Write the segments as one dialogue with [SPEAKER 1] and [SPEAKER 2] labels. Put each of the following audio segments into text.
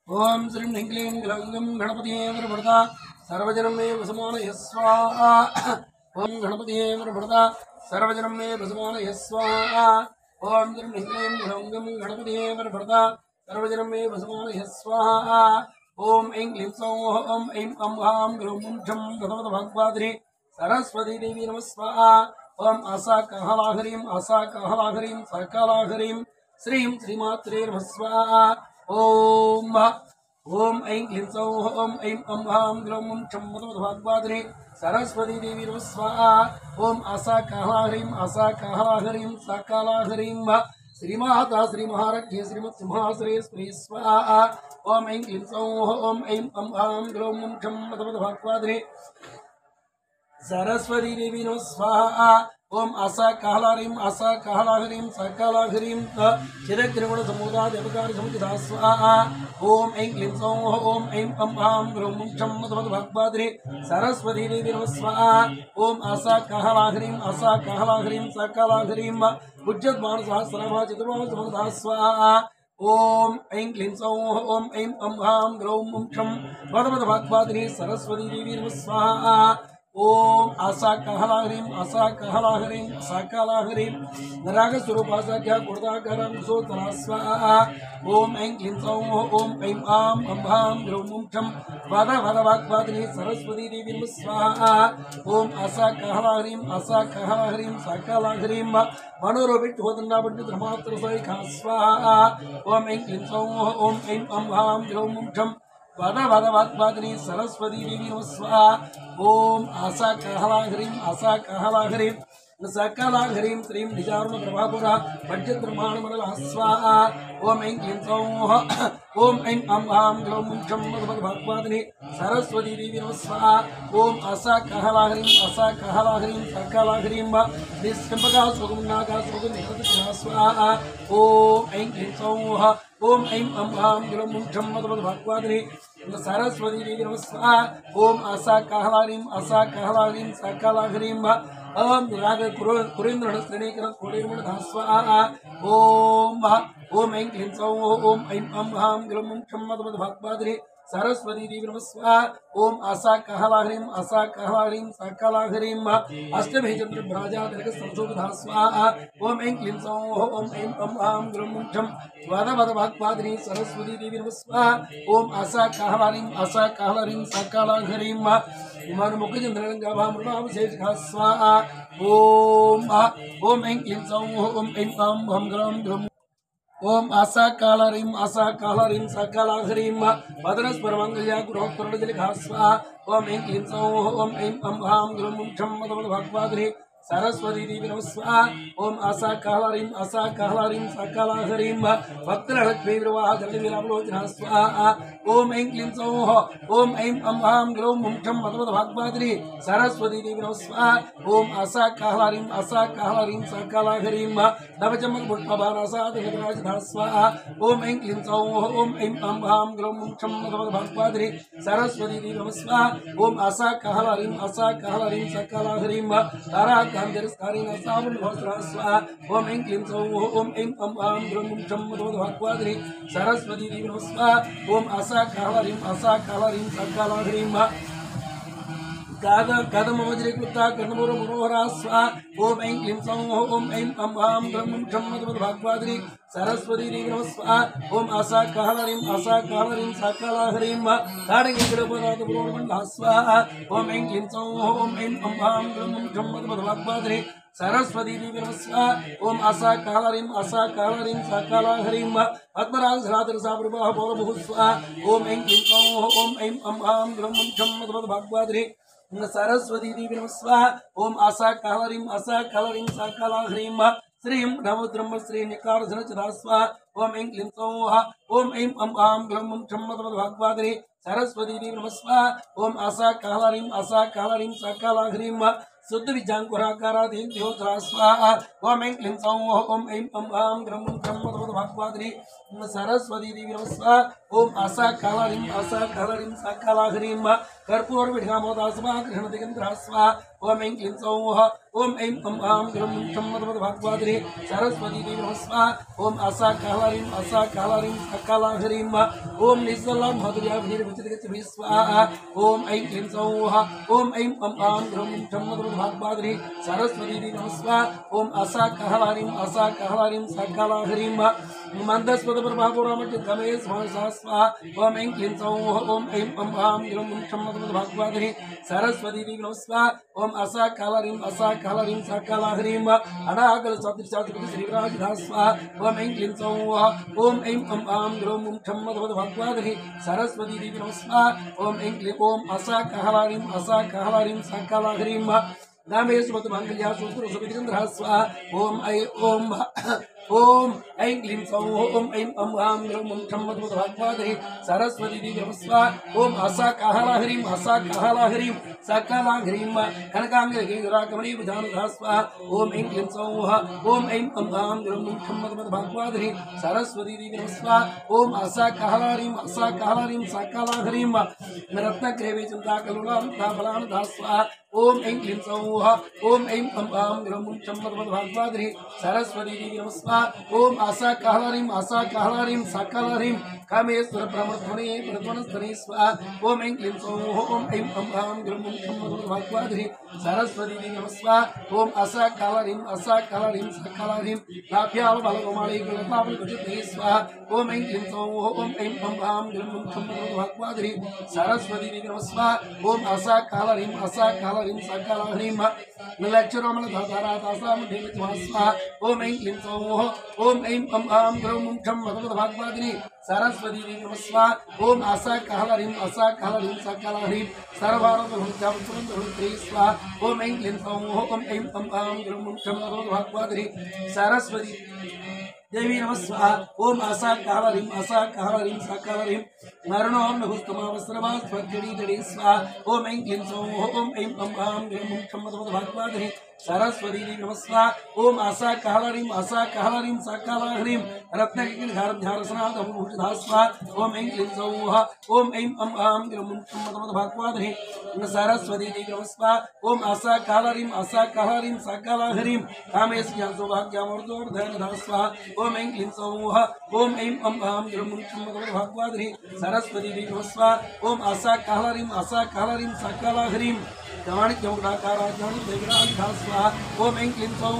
[SPEAKER 1] ओम श्री ह्रीं क्लीं ग्लौं गणपतिये वरवरदा सर्वजनं मे वसमानय स्वाहा। ओम गणपतिये वरवरदा सर्वजनं मे वसमानय स्वाहा। ओम श्री ह्रीं क्लीं ग्लौं गणपतिये वरवरदा सर्वजनं मे वसमानय स्वाहा। ओम ऐं क्लीं सौः ओम ऐं अं हां ग्लौं छं गणपत भगवद्री सरस्वती देवी नमः स्वाहा। ओम आसा कहलाहरीं सकलाहरीं श्रीं श्रीमात्रे नमः स्वाहा। ओम ओम ऐं क्लीं सौः ओम ऐं अं हां ग्लौं छं गणपत भगवद्री सरस्वती देवी नमः स्वाहा। ओम आसा कहलाहरीं सकलाहरीं श्रीमाता श्री महारज्ञ श्रीमत् सिंहासनेश्वरी स्वाहा। ओम ऐं क्लीं सौः ओम ऐं अं हां ग्लौं छं गणपत भगवद्री सरस्वती देवी नमः स्वाहा। ओम आसा कहलाहरीं सकलाहरीं चिरग्निगुण समुदा देवकार समुदा स्वाहा। ओम ऐं क्लीं सौः ओम ऐं अं हां ग्लौं छं गणपत भगवद्री सरस्वती देवी नमः स्वाहा। ओम आसा कहलाहरीं सकलाहरीं उज्जद्वान सहस्रनामा चतुर्बाहुः समुदा स्वाहा। ओम ऐं क्लीं सौः ओम ऐं अं हां ग्लौं छं गणपत भगवद्री सरस्वती देवी नमः स्वाहा। ओम आसा कहलाहरीं सकलाहरीं नराग स्वरूपासाख्या कुर्दाकरं सोतरा स्वाहा। ओम ऐं क्लीं सौः ओम ऐं आं अं हां ग्लौं छं भगवद्री सरस्वती देवी नमः स्वाहा। ओम आसा कहलाहरीं सकलाहरीं मनोरोपित होदन्ना पंडित धर्मात्र सैखा स्वाहा। ओम ऐं क्लीं सौः ओम ऐं अं हां ग्लौं छं भगवद्री सरस्वती देवी नमः स्वाहा। ओम आसा कहलाहरीं सकलाहरीं श्रीं निजारुण प्रभापुरा पंडित ब्रह्मांड मंडल स्वाहा। ओम ऐं क्लीं सौः ओम ऐं अं हां ग्लौं छं गणपत भगवद्री सरस्वती देवी नमः स्वाहा। ओम आसा कहलाहरीं सकलाहरीं निष्कंपका सुगुणाका सुगुणा स्वाहा। ओम ऐं क्लीं सौः ओम ऐं अं हां ग्लौं छं गणपत भगवद्री सरस्वती देवी नमः स्वाहा। ओम आसा कहलाहरीं सकलाहरीं ओम राग कुरेन्द्र श्रेणीकर कोडेर्मण स्वाहा। ओम ऐं क्लीं सौः ओम ऐं अं हां ग्लौं छं गणपत भगवद्री सरस्वती देवी नमः स्वाहा। ओम आसा कहलाहरीं सकलाहरीं अष्टमे चंद्र भ्राजा तिलक संशोभिता स्वाहा। ओम ऐं क्लीं सौः ओम ऐं अं हां ग्लौं छं गणपत भगवद्री सरस्वती देवी नमः स्वाहा। ओम आसा कहलाहरीं सकलाहरीं मन मुख चंद्रलिंगाभामृताभिषेकः स्वाहा। ओम ऐं क्लीं सौः ओम ऐं अं हां ग्लौं ओम आसा कहलाहरीं सकलाहरीं भद्रस्परमंगल्या गृहोत्तरजलिखा स्वाहा। ओम ऐं क्लीं सौः ओम ऐं अं हां ग्लौं छं गणपत भगवद्री सरस्वती देवी नमः स्वाहा। ओम आसा कहलाहरीं सकलाहरीं भक्तलक्ष्मी विवाह जलविलापलोचना स्वाहा। ओम ऐं क्लीं सौः ओम ऐं अं हां ग्लौं छं गणपत भगवद्री सरस्वती देवी नमः स्वाहा। ओम आसा कहलाहरीं सकलाहरीं नवचमक पुष्पबाणासाद विराजता स्वाहा। ओम ऐं क्लीं सौः ओम ऐं अं हां ग्लौं छं गणपत भगवद्री सरस्वती देवी नमः स्वाहा। ओम आसा कहलाहरीं सकलाहरीं तारा कांतिरस्कारिण सावण भस्रा स्वाहा। ओम ऐं क्लीं सौः ओम ऐं अं हां ग्लौं छं गणपत भगवद्री सरस्वती देवी नमः स्वाहा। ओम आसा कहलाहरीं सकलाहरीं कदमवज्रीकृता कर्णपूर मनोहरा स्वाहा। ओम ऐं क्लीं सौः ओम ऐं अं हां ग्लौं छं गणपत भगवद्री सरस्वती देवी नमः स्वाहा। ओम आसा कहलाहरीं सकलाहरीं ताडंगिकड़पदातपुरोणमण्डला स्वाहा। ओम ऐं क्लीं सौः ओम ऐं अं हां ग्लौं छं गणपत भगवद्री सरस्वती देवी नमः स्वाहा। ओम आसा कहलाहरीं सकलाहरीं पद्मराग सनातन साप्रभा पौरमुहुः स्वाहा। ओम ऐं क्लीं सौः ओम ऐं अं हां ग्लौं छं गणपत भगवद्री सरस्वती देवी नमः स्वाहा। ओम आसा कहलाहरीं सकलाहरीं श्रीं नवद्रह्म श्री निकारधनचरा स्वाहा। ओम ऐं क्लीं सौः ओम ऐं अं हां ग्लौं छं गणपत भगवद्री सरस्वती देवी नमः स्वाहा ओम आसा कालारीं सकालाघ्रीं शुद्ध विजांकुराकाराधीन ज्योतिरा स्वाहा ओम ऐं क्लीं सौं ओम ऐं अं आं ग्रं भगवद्भागवती सरस्वती देवी नमः स्वाहा ओम आसा कालारीं सकालाघ्रीं कर्पूर विघ्नामोदासमा गृहणदिगंधरा स्वाहा ओम ऐं क्लीं सौं ओम ऐं अं आं ग्रं भगवद्भागवती सरस्वती देवी नमः स्वाहा ओम आसा कालारीं सकालाघ्रीं ओम निस्सला मधुर्याभिर्विचितगति स्वाहा ओम ऐं क्लीं सौं ओम ऐं अं आं ग्रं भगवद्भागवती सरस्वती देवी नमः स्वाहा ओम आसा कालारीं सकालाघ्रीं मंदस्पद प्रभापुरामचितमे स्वाहा ओम ऐं क्लीं सौं ओम ऐं अं आं ग्रं भगवद्भागवती सरस्वती देवी नमः स्वाहा ओम आसा कालारीं सकालाघ्रीं अनागल सदृशाचुति श्रीराजधा स्वाहा ओम ऐं क्लीं सौं ओम ऐं अं आं ग्रं भगवद्भागवती सरस्वती देवी नमः स्वाहा ओम ऐं क्लीं ओम आसा कालारीं सकालाघ्रीं नामे सुमत मंगल्या सूत्र सुविधिगंधरा स्वाहा ओम ओम ऐं क्लीं सौं ओम ऐं अं आं ग्रं भगवद्भागवती सरस्वती देवी नमः स्वाहा ओम आसा कालाघ्रीं सकालाघ्रीं कनकांगराकमणि विधानधा स्वाहा ओम ऐं क्लीं सौं ओम ऐं अं आं ग्रं भगवद्भागवती सरस्वती देवी नमः स्वाहा ओम आसा कालारीं सकालाघ्रीं रत्नग्रेवे चिन्ताकलुलां ताफलां स्वाहा ओम ऐं क्लीं सौं ओम ऐं अं आं ग्रं भगवद्भागवती सरस्वती देवी नमः स्वाहा ओम आसा कालारीं सकालाघ्रीं कामेश्वर प्रमथने प्रध्वनस्थने स्वाहा ओम ऐं क्लीं सौं ओम ऐं अं आं ग्रं भगवद्भागवती सरस्वती देवी नमः स्वाहा ओम आसा कालारीं सकालाघ्रीं लाभ्याल बलगोमाली गुणतापलकुचिते स्वाहा ओम ऐं क्लीं सौं ओम ऐं अं आं ग्रं भगवद्भागवती सरस्वती देवी नमः स्वाहा ओम आसा कालारीं सकालाघ्रीं निलक्षरमण धारातासां देवत्वा स्वाहा ओम ऐं क्लीं सौं ओम ऐं अं आं ग्रं भगवद्भागवती सरस्वती देवी नमः स्वाहा ओम आसा कालारीं सकालाघ्रीं सर्वारभुञ्चावसुरन्धुत्री स्वाहा ओम ऐं क्लीं सौं ओम ऐं अं आं ग्रं भगवद्भागवती सरस्वती देवी नमः स्वाहा ओम आसा कालारीं सकालाघ्रीं मरणों नभुस्तमावस्रमा स्वर्गणीतटे स्वाहा ओम ऐं क्लीं सौं ओम ऐं अं आं ग्रं भगवद्भागवती सरस्वती देवी नमः स्वाहा ओम आसा कालारीं सकालाघ्रीं रत्नकिङ्करधारसनाथभूषिता स्वाहा ओम ऐं क्लीं सौं ओम ऐं अं आं ग्रं भगवद्भागवती सरस्वती देवी नमः स्वाहा ओम आसा कालारीं सकालाघ्रीं कामेश्वर्या सौभाग्यामर्दोर्धनधा स्वाहा ओम ऐं क्लीं सौं ओम ऐं अं आं ग्रं भगवद्भागवती सरस्वती देवी नमः स्वाहा ओम आसा कालारीं सकालाघ्रीं गवाणिक्यमुग्नाकाराज्ञानदेविराजधा स्वाहा ओम ऐं क्लीं सौं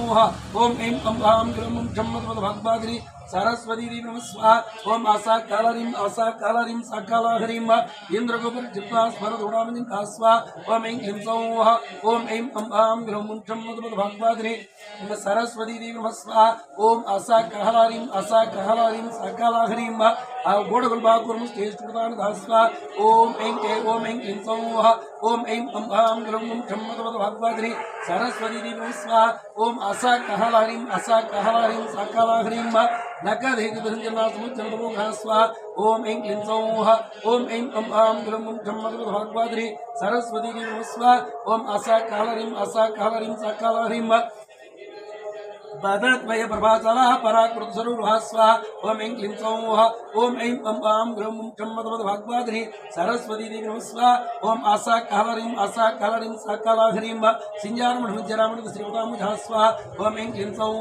[SPEAKER 1] ओम ऐं अं आं ग्रं भगवद्भागवती सरस्वती देवी नमः स्वाहा ओम आसा कालारीं सकालाघ्रीं इंद्रगोपर जिह्वा स्मरदोडामनिका स्वाहा ओम ऐं क्लीं सौं ओम ऐं अं आं ग्रं भगवद्भागवती सरस्वती देवी नमः स्वाहा ओम आसा कालारीं सकालाघ्रीं गोडगुल्बाकुर्मुष्टेष्टुदानधा स्वाहा ओम ऐं क्लीं सौं ओम ऐं अं आं ग्रं भगवद्भागवती सरस्वती देवी नमः स्वाहा ओम आसा कालारीं सकालाघ्रीं नकधेकदंजनासमुच्चनतमोघा स्वाहा ओम ऐं क्लीं सौं ओम ऐं अं आं ग्रं भगवद्भागवती सरस्वती देवी नमः स्वाहा ओम आसा कालारीं सकालाघ्रीं पदद्वय प्रभाचला पराकृत स्वरूपा स्वाहा ओम ऐं क्लीं सौं ओम ऐं अं आं ग्रं भगवद्भागवती सरस्वती देवी नमः स्वाहा ओम आसा कालारीं सकालाघ्रीं सिंजारमणमुज्जरामण श्रीवतामुझा स्वाहा ओम ऐं क्लीं सौं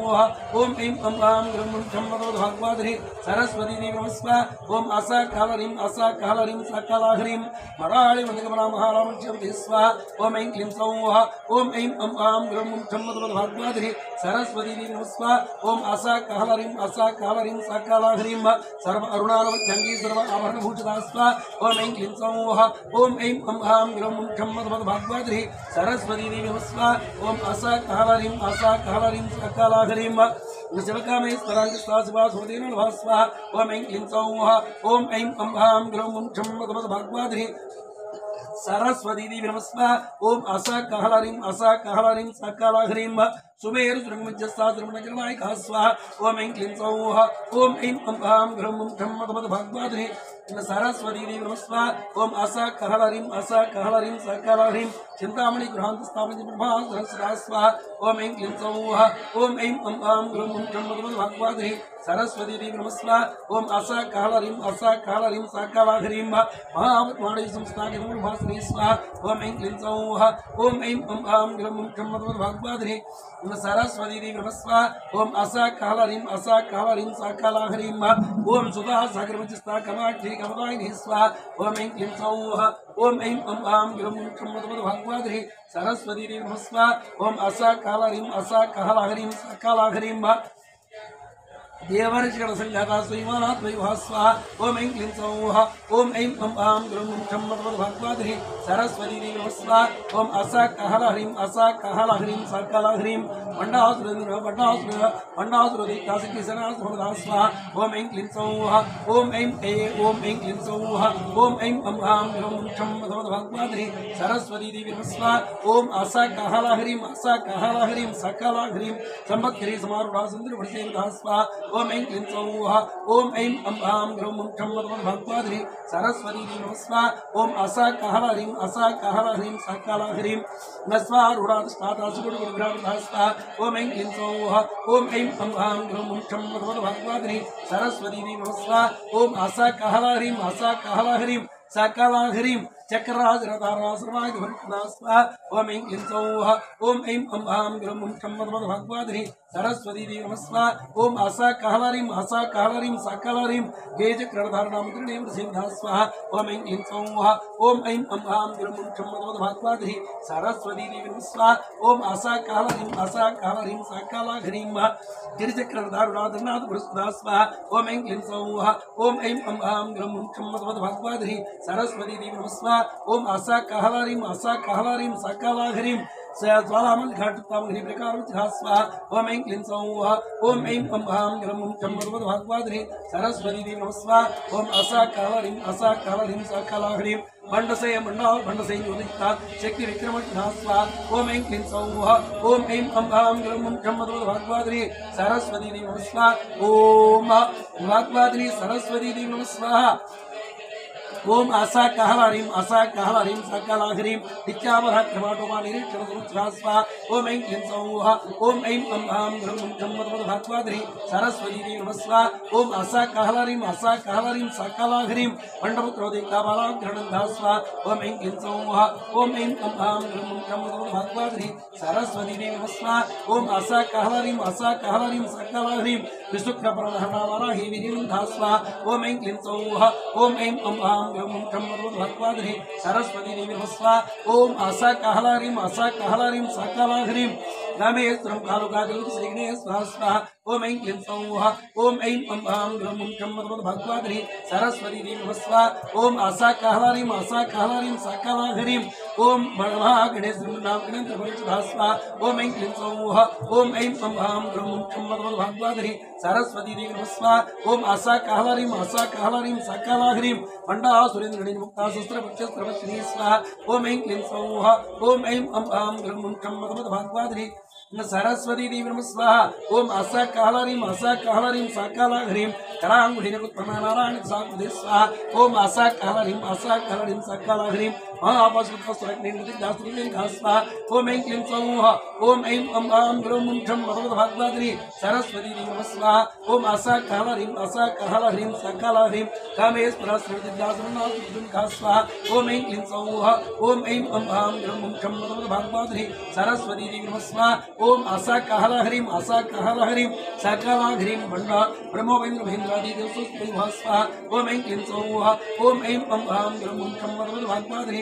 [SPEAKER 1] ओम ऐं अं आं ग्रं भगवद्भागवती सरस्वती देवी नमः स्वाहा ओम आसा कालारीं सकालाघ्रीं मराळी मध्यगमना महारामच्यवती स्वाहा ओम ऐं क्लीं सौं ओम ऐं अं आं ग्रं भगवद्भागवती सरस्वती देवी नमः स्वाहा ओम आसा कालारीं सकालाघ्रीं सर्व अरुणानवजंगी सर्व आभरणभूषिता स्वाहा ओम ऐं क्लीं सौं ओम ऐं अं आं ग्रं भगवद्भागवती सरस्वती देवी नमः स्वाहा ओम आसा कालारीं सकालाघ्रीं शिवकामेश्वराङ्गस्ताशिवासुदेन स्वाहा ओम ऐं क्लीं सौं ओम ऐं अं आं ग्रं भगवद्भागवती सरस्वती देवी नमः स्वाहा ओम आसा कालारीं सकालाघ्रीं सुमेर सुरंगमज्जस्ताद्रमणजनायिका स्वाहा ओम ऐं क्लीं सौं ओम ऐं अं आं ग्रं भगवद्भागवती सरस्वती देवी नमस्वा ओम असा कहलरीं सकलरीं चिंतामणि गृहांत स्थापन प्रभा सहस्रास्वा ओम ऐं क्लीं सौः ओम ऐं अं आं ग्लूं मुख्यं भगवद्भागवते सरस्वती देवी नमस्वा ओम असा कहलरीं सकलरीं महावत्माणि संस्थाने भास्री स्वाहा ओम ऐं क्लीं सौः ओम ऐं अं आं ग्लूं मुख्यं भगवद्भागवते सरस्वती देवी नमस्वा ओम असा कहलरीं सकलरीं ओम सुधा सागरमचिस्ता कमाक्षी कमलायिनी स्वाहा ओम ऐं क्लीं सौः ओम ऐं अं आं ग्लूं मुख्यं भगवद्भागवते सरस्वती देवी नमस्वा ओम असा कहलरीं सकलरीं देवर्षिगण संघाता स्वयमानात् वैभास्वाहा ओम ऐं क्लीं सौः ओम ऐं अं आं ग्लूं मुख्यं भगवद्भागवते सरस्वती देवी नमस्वा ओम असा कहलरीं सकलरीं पंडासुरदिक्तासिकी सनासुरदास्वाहा ओम ऐं क्लीं सौः ओम ऐं क्लीं सौः ओम ऐं अं आं ग्लूं मुख्यं भगवद्भागवते सरस्वती देवी नमस्वा ओम असा कहलरीं सकलरीं संवत्सरी समारूढ़ा सुंदरवरसेविदास्वाहा ओम ऐं क्लीं सौः ओम ऐं अं आं ग्लूं मुख्यं भगवद्भागवते सरस्वती देवी नमस्वा ओम असा कहलरीं सकलरीं नस्वारूढ़ाधिष्ठाता सुगुरुग्रहस्वाहा ओम ऐं क्लीं सौः ओम ऐं अं आं ग्लूं मुख्यं भगवद्भागवते सरस्वती देवी नमस्वा ओम असा कहलरीं सकलरीं चक्रराज रथारासर्वायुधस्वाहा ओम ऐं क्लीं सौः ओम ऐं अं आं ग्लूं मुख्यं भगवद्भागवते सरस्वती देवी नमस्वा ओम असा कहलरीं सकलरीं गेजक्रधारणामन्त्रिणेन्द्रसेविधास्वाहा ओम ऐं क्लीं सौः ओम ऐं अं आं ग्लूं मुख्यं भगवद्भागवते सरस्वती देवी नमस्वा ओम असा कहलरीं सकलरीं गिरिचक्रधारुणाधरणाथपुरस्कृतास्वाहा ओम ऐं क्लीं सौः ओम ऐं अं आं ग्लूं मुख्यं भगवद्भागवते सरस्वती देवी नमस्वा ओम असा कहलरीं सकलरीं ज्वालामल घाटुतामहि प्रकारस्वाहा ओम ऐं क्लीं सौः ओम ऐं अं आं ग्लूं मुख्यं भगवद्भागवते सरस्वती देवी नमस्वा ओम असा कहलरीं सकलरीं मंडसे मंडसे योनिता शक्ति विक्रमस्वाहा ओम ऐं क्लीं सौः ओम ऐं अं आं ग्लूं मुख्यं भगवद्भागवते सरस्वती देवी नमस्वा ओम भगवद्भागवते सरस्वती देवी नमस्वा ओम असा कहलरीं सकलरीं नित्यावधाक्रमाटोमा निरीक्षणसमुच्छ्वास्वाहा ओम ऐं क्लीं सौः ओम ऐं अं आं ग्लूं मुख्यं भगवद्भागवते सरस्वती देवी नमस्वा ओम असा कहलरीं सकलरीं मंडपुत्रोदिक्ताबालाग्रहणन्धास्वाहा ओम ऐं क्लीं सौः ओम ऐं अं आं ग्लूं मुख्यं भगवद्भागवते सरस्वती देवी नमस्वा ओम असा कहलरीं सकलरीं विशुक्रपरधरणावाराही विनिरुन्धास्वाहा ओम ऐं क्लीं सौः ओम ऐं अं आं ग्लूं मुख्यं भगवद्भागवते सरस्वती देवी नमस्वा ओम असा कहलरीं सकलरीं रामेश्वरं कालुकागलु श्रीगणे स्वाहा ओम ऐं क्लीं सौः ओम ऐं अं आं ग्लूं मुख्यं भगवद्भागवते सरस्वती देवी नमस्वा ओम असा कहलरीं सकलरीं ओम महागणेशस्वाहा ओम ऐं क्लीं सौः ओम ऐं अं आं ग्लूं मुख्यं भगवद्भागवते सरस्वती देवी नमस्वा ओम असा कहलरीं सकलरीं पंडासुरेन्द्रणी मुक्ता शस्त्रपक्षस्त्रवश्री स्वाहा ओम ऐं क्लीं सौः ओम ऐं अं आं ग्लूं मुख्यं भगवद्भागवते सरस्वती देवी नमस्वा ओम असा कहलरीं सकलरीं करांगुढिनकुत्पन्ना नारायण साकुदे स्वाहा ओम असा कहलरीं सकलरीं महापाशुत्वस्वरग्निर्दास्त्रिलिङ्गस्वाहा ओम ऐं क्लीं सौः ओम ऐं अं आं ग्लूं मुख्यं भगवद्भागवते सरस्वती देवी नमस्वा ओम असा कहलरीं सकलरीं कामेश्वरस्वरदिद्दासुरनाथस्वाहा ओम ऐं क्लीं सौः ओम ऐं अं आं ग्लूं मुख्यं भगवद्भागवते सरस्वती देवी नमस्वा ओम असा कहलरीं सकलरीं बंडा ब्रह्मवेन्द्र महेन्द्रादि देवस्वाहा ओम ऐं क्लीं सौः ओम ऐं अं आं ग्लूं मुख्यं भगवद्भागवते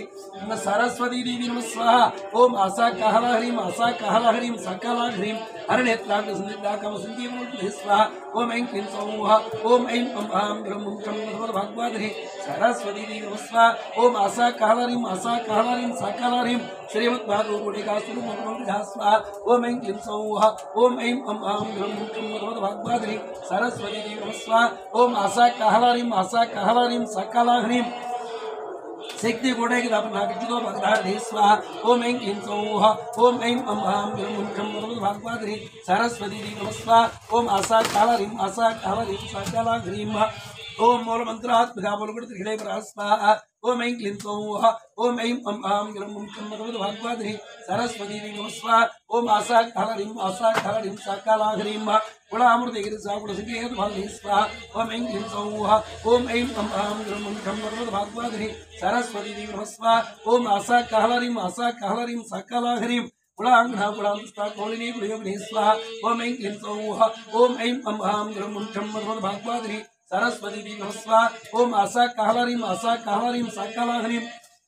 [SPEAKER 1] सरस्वती देवी नमस्वा ओम असा कहलरीं सकलरीं हरनेत्राग्रसंदिग्धाकमसंजीवनोत्थिस्वाहा ओम ऐं क्लीं सौः ओम ऐं अं आं ग्लूं मुख्यं भगवद्भागवते सरस्वती देवी नमस्वा ओम असा कहलरीं सकलरीं श्रीमद्भागवतोटिकासुरमुख्यं ओम ऐं क्लीं सौः ओम ऐं अं आं ग्लूं मुख्यं भगवद्भागवते सरस्वती देवी नमस्वा ओम असा कहलरीं सकलरीं शक्ति कोटे की दापन नागितो भगदार देस्वाहा ओम ऐं क्लीं सौः ओम ऐं अं आं ग्लूं मुख्यं भगवद्भागवते सरस्वती देवी नमस्वा ओम असा कहलरीं सकलरीं ओम मूलमन्त्रात्मका मूलकृतिहृदयपरा स्वाहा ओम ऐं क्लीं सौः ओम ऐं अं आं ग्रं भागवती सरस्वती नमः स्वाहा ओम आसाकालरीं साकालाहरीं कुलामृतगिरि साकुलसिकेतफली स्वाहा ओम ऐं क्लीं सौः ओम ऐं अं आं ग्रं भागवती सरस्वती नमः स्वाहा ओम आसाकालरीं साकालाहरीं कुलांगना कुलांस्ता कोलिनी कुलियोगिनी स्वाहा ओम ऐं क्लीं सौः ओम ऐं अं आं ग्रं भागवती सरस्वती नमः स्वाहा ओम आसाकालरीं साकालाहरीं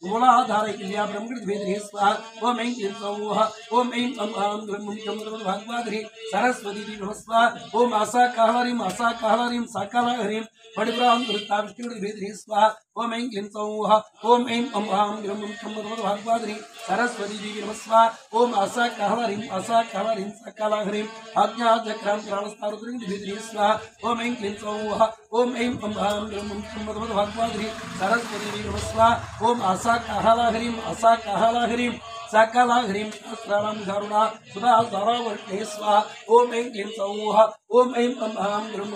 [SPEAKER 1] मूलाधार किल्या ब्रह्मकृतभेदने स्वाहा ओम ऐं क्लीं सौः ओम ऐं अं आं ग्रं भागवती सरस्वती नमः स्वाहा ओम आसाकालरीं साकालाहरीं पडिब्राह्मृता विष्णुकृतभेदने स्वाहा ओम ऐं क्लीं सौः ओम ऐं अं आं ग्रं भागवती सरस्वती नमः स्वाहा ओम आसाकालरीं साकालाहरीं आज्ञाचक्रान्तराणस्तारुद्रकृतभेदने स्वाहा ओम ऐं क्लीं सौः ओम ऐं अं आं ग्रं भागवती सरस्वती नमः स्वाहा ओम आसाकालहरीं साकालाहरीं सहस्राणां दारुणा सुधा सारावर्णे स्वाहा ओम ऐं क्लीं सौः ओम ऐं अं आं ग्रं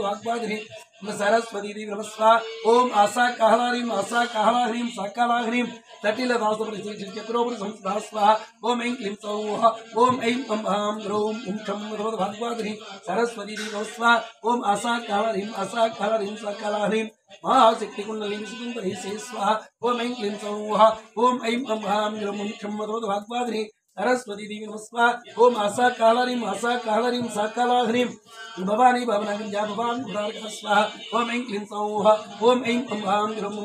[SPEAKER 1] भागवती सरस्वती नमः स्वाहा ओम आसाकालहरीं साकालाहरीं तटिलदासप्रतिचक्रोपरि संस्था स्वाहा ओम ऐं क्लीं सौः ओम ऐं अं आं ग्रौं भागवती सरस्वती नमः स्वाहा ओम आसाकालहरीं साकालाहरीं महाशक्ति कुंडलिनी सुंदरी से स्वाहा ओम ऐं क्लीं सौः ओम ऐं अं आं ग्रं भागवती सरस्वती नमः स्वाहा ओम आसाकालहरीं साकालाहरीं भवानी भवनागंजा भवानी उदारका स्वाहा ओम ऐं क्लीं सौः ओम ऐं अं आं ग्रं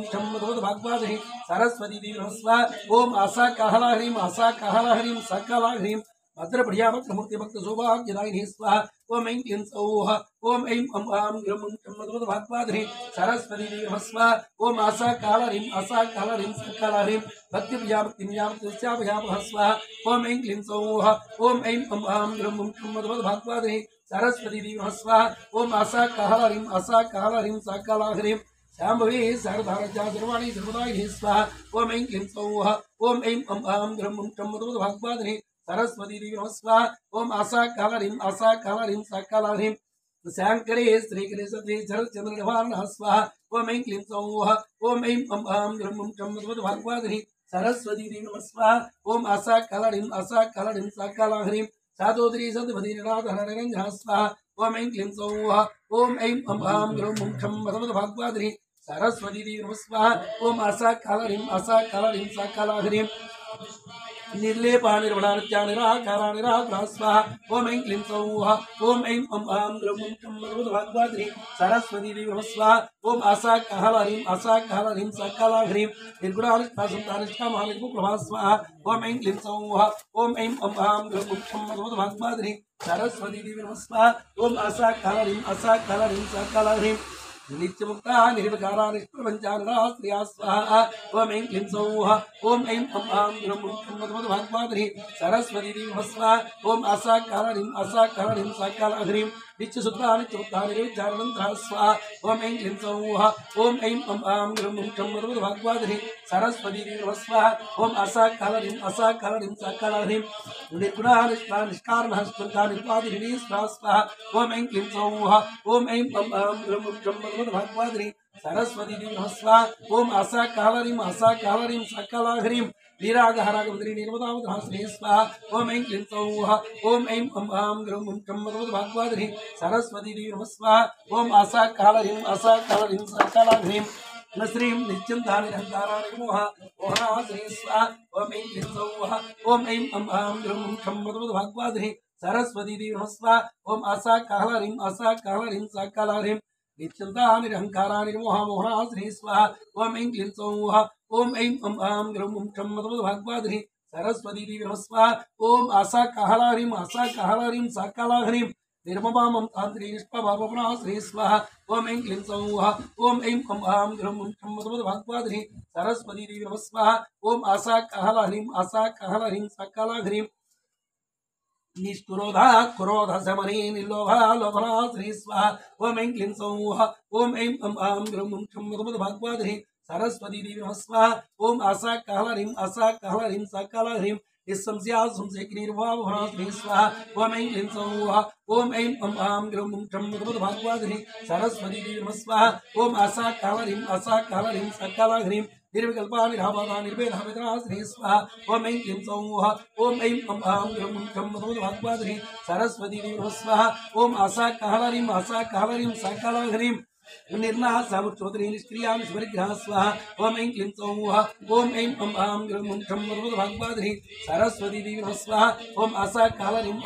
[SPEAKER 1] भागवती सरस्वती नमः स्वाहा ओम आसाकालहरीं साकालाहरीं भद्रप्रियाभक्तमूर्ति भक्त सौभाग्यदायिनी स्वाहा ओम ऐं क्लीं सौः ओम ऐं अं आं ग्रं भागवती सरस्वती नमः स्वाहा ओम आसाकालहरीं साकालाहरीं भक्तिप्रियाभक्तिमियाभक्तिस्याभयाभः स्वाहा ओम ऐं क्लीं सौः ओम ऐं अं आं ग्रं भागवती सरस्वती नमः स्वाहा ओम आसाकालहरीं साकालाहरीं शाम्भवी सरदारजा सर्वाणि सर्वदायिनी स्वाहा ओम ऐं क्लीं सौः ओम ऐं अं आं ग्रं भागवती सरस्वती नमः स्वाहा ओम आसाकालहरीं साकालाहरीं शांकरे श्रीकरे सती शरच्चंद्र निवारणः स्वाहा ओम ऐं क्लीं सौः ओम ऐं अं आं ग्रं भागवती सरस्वती नमः स्वाहा ओम आसाकालहरीं साकालाहरीं सातोदरी सतपदी निराधनरंजः स्वाहा ओम ऐं क्लीं सौः ओम ऐं अं आं ग्रं भागवती सरस्वती नमः स्वाहा ओम आसाकालहरीं साकालाहरीं निर्लेपा निर्वणार्चा निराकारा निराकरा स्वाहा ओम ऐं क्लीं सौः ओम ऐं अं आं ग्रं भागवती सरस्वती नमः स्वाहा ओम आसाकालहरीं साकालाहरीं निर्गुणानिष्ठा संतानिष्ठा महानिर्गुप्रभा स्वाहा ओम ऐं क्लीं सौः ओम ऐं अं आं ग्रं भागवती सरस्वती नमः स्वाहा ओम आसाकालहरीं साकालाहरीं नित्यमुक्ता निर्विकारा निष्प्रपंचा निराश्रया स्वाहा ओम ऐं क्लीं सौः ओम ऐं अं आं ग्रं भागवती सरस्वती नमः स्वाहा ओम आसाकालहरीं साकालाहरीं नित्यशुद्धा नित्यमुक्ता निर्विचारणन्त्रः स्वाहा ओम ऐं क्लीं सौः ओम ऐं अं आं ग्रं भागवती सरस्वती नमः स्वाहा ओम आसाकालहरीं साकालाहरीं निर्गुणा निष्ठा निष्कारणः स्फुरता निर्वादिनी स्वाहा ओम ऐं क्लीं सौः ओम ऐं अं आं ग्रं भागवती सरस्वती नमः स्वाहा ओम आसाकालहरीं साकालाहरीं लीरागहरागवती निर्मदावधाश्री स्वाहा ओम ऐं क्लीं सौः ओम ऐं अं आं ग्रं भागवती सरस्वती नमः स्वाहा ओम आसाकालहरीं साकालाहरीं नश्रीं नित्यन्ता निरहंकारा निर्मोहा मोहनाश्री स्वाहा ओम ऐं क्लीं सौः ओम ऐं अं आं ग्रं भागवती सरस्वती नमः स्वाहा ओम आसाकालहरीं साकालाहरीं नित्यन्ता निरहंकारा निर्मोहा मोहनाश्री स्वाहा ओम ऐं क्लीं सौः ओम ऐं अं आं ग्रं भागवती सरस्वती नमः स्वाहा ओम आसाकालहरीं साकालाहरीं निर्ममामं तांत्री निष्पापनाश्री स्वाहा ओम ऐं क्लीं सौः ओम ऐं अं आं ग्रं भागवती सरस्वती नमः स्वाहा ओम आसाकालहरीं साकालाहरीं निष्क्रोधा क्रोध समनी निर्लोभा लोभनाश्री स्वाहा ओम ऐं क्लीं सौः ओम ऐं अं आं ग्रं भागवती सरस्वती देवी नमः स्वाहा ओम आसा कहलरीं सकल ह्रीं निस्संशया संशयग्निर्वाभरास्मै स्वाहा ओम ऐं क्लीं सौः ओम ऐं आं ग्रौं ठं भागवद्री सरस्वती देवी नमः स्वाहा ओम आसा कहलरीं सकल ह्रीं निर्विकल्पा निराबाधा निर्भेदा विद्रास्त्री स्वाहा ओम ऐं क्लीं सौः ओम ऐं आं ग्रौं ठं भागवद्री सरस्वती देवी नमः स्वाहा ओम आसा कहलरीं सकल ह्रीं निर्णा सामुच्चोदरी निष्क्रिया निष्परिग्रह स्वाहा ओम ऐं क्लीं सौः ओम ऐं आं ग्रौं ठं भागवद्री सरस्वती देवी नमः स्वाहा ओम आसा कहलरीं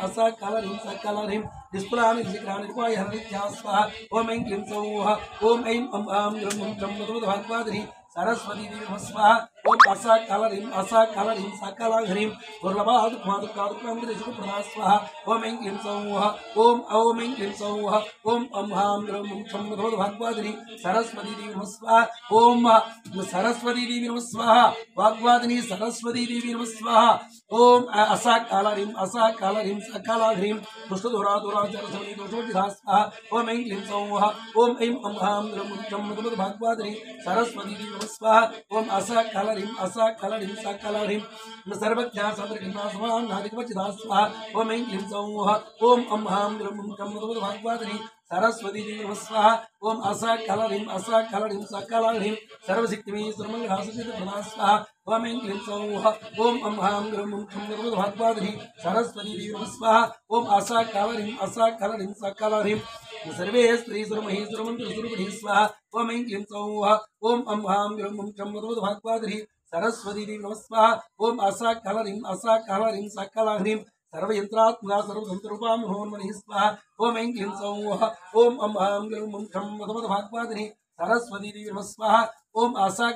[SPEAKER 1] सकल ह्रीं निष्फलानि निष्क्रानि निर्वाय हरित्या स्वाहा ओम ऐं क्लीं सौः ओम ऐं आं ग्रौं ठं भागवद्री सरस्वती देवी नमः स्वाहा ओम आसा कहलरीं सकल ह्रीं दुर्लभात् प्रदा स्वाहा ओम ऐं क्लीं सौः ओम ऐं क्लीं सौः ओम आं ग्रौं ठं भागवद्री सरस्वती देवी नमः स्वाहा ओम सरस्वती देवी नमः स्वाहा भागवद्री सरस्वती देवी नमः स्वाहा ओम आसा कहलरीं सकल ह्रीं दुष्टदुरा दुराचार समनी दोषोचिता स्वाहा ओम ऐं क्लीं सौः ओम ऐं आं ग्रौं ठं भागवद्री सरस्वती देवी नमः स्वाहा ओम आसा कहलरीं सकल ह्रीं सर्वज्ञा सर्वज्ञा समानाधिकवचिता स्वाहा ओम ऐं क्लीं सौः ओम आं ग्रौं ठं भागवद्री सरस्वती देवी नमः स्वाहा ओम आसा कहलरीं सकल ह्रीं सर्वशक्तिमयी सर्वमंगलासिद्धप्रदा स्वाहा ओम ऐं क्लीं सौः ओम आं ग्रौं ठं भागवद्री सरस्वती देवी नमः स्वाहा ओम आसा कहलरीं सकल ह्रीं सर्वे स्त्री सर्वमहेश्वरमन्त्रस्वरूपिणी स्वाहा ओम ऐं क्लीं सौः ओम आं ग्रौं ठं भागवद्री सरस्वती देवी नमः स्वाहा ओम आसा कहलरीं सकल ह्रीं सर्वयंत्रात्मना सर्वतंत्रूपा मनोन्मणि स्वाहा ओम ऐं क्लीं सौः ओम आं ग्रौं ठं भागवद्री सरस्वती देवी नमः स्वाहा ओम आसा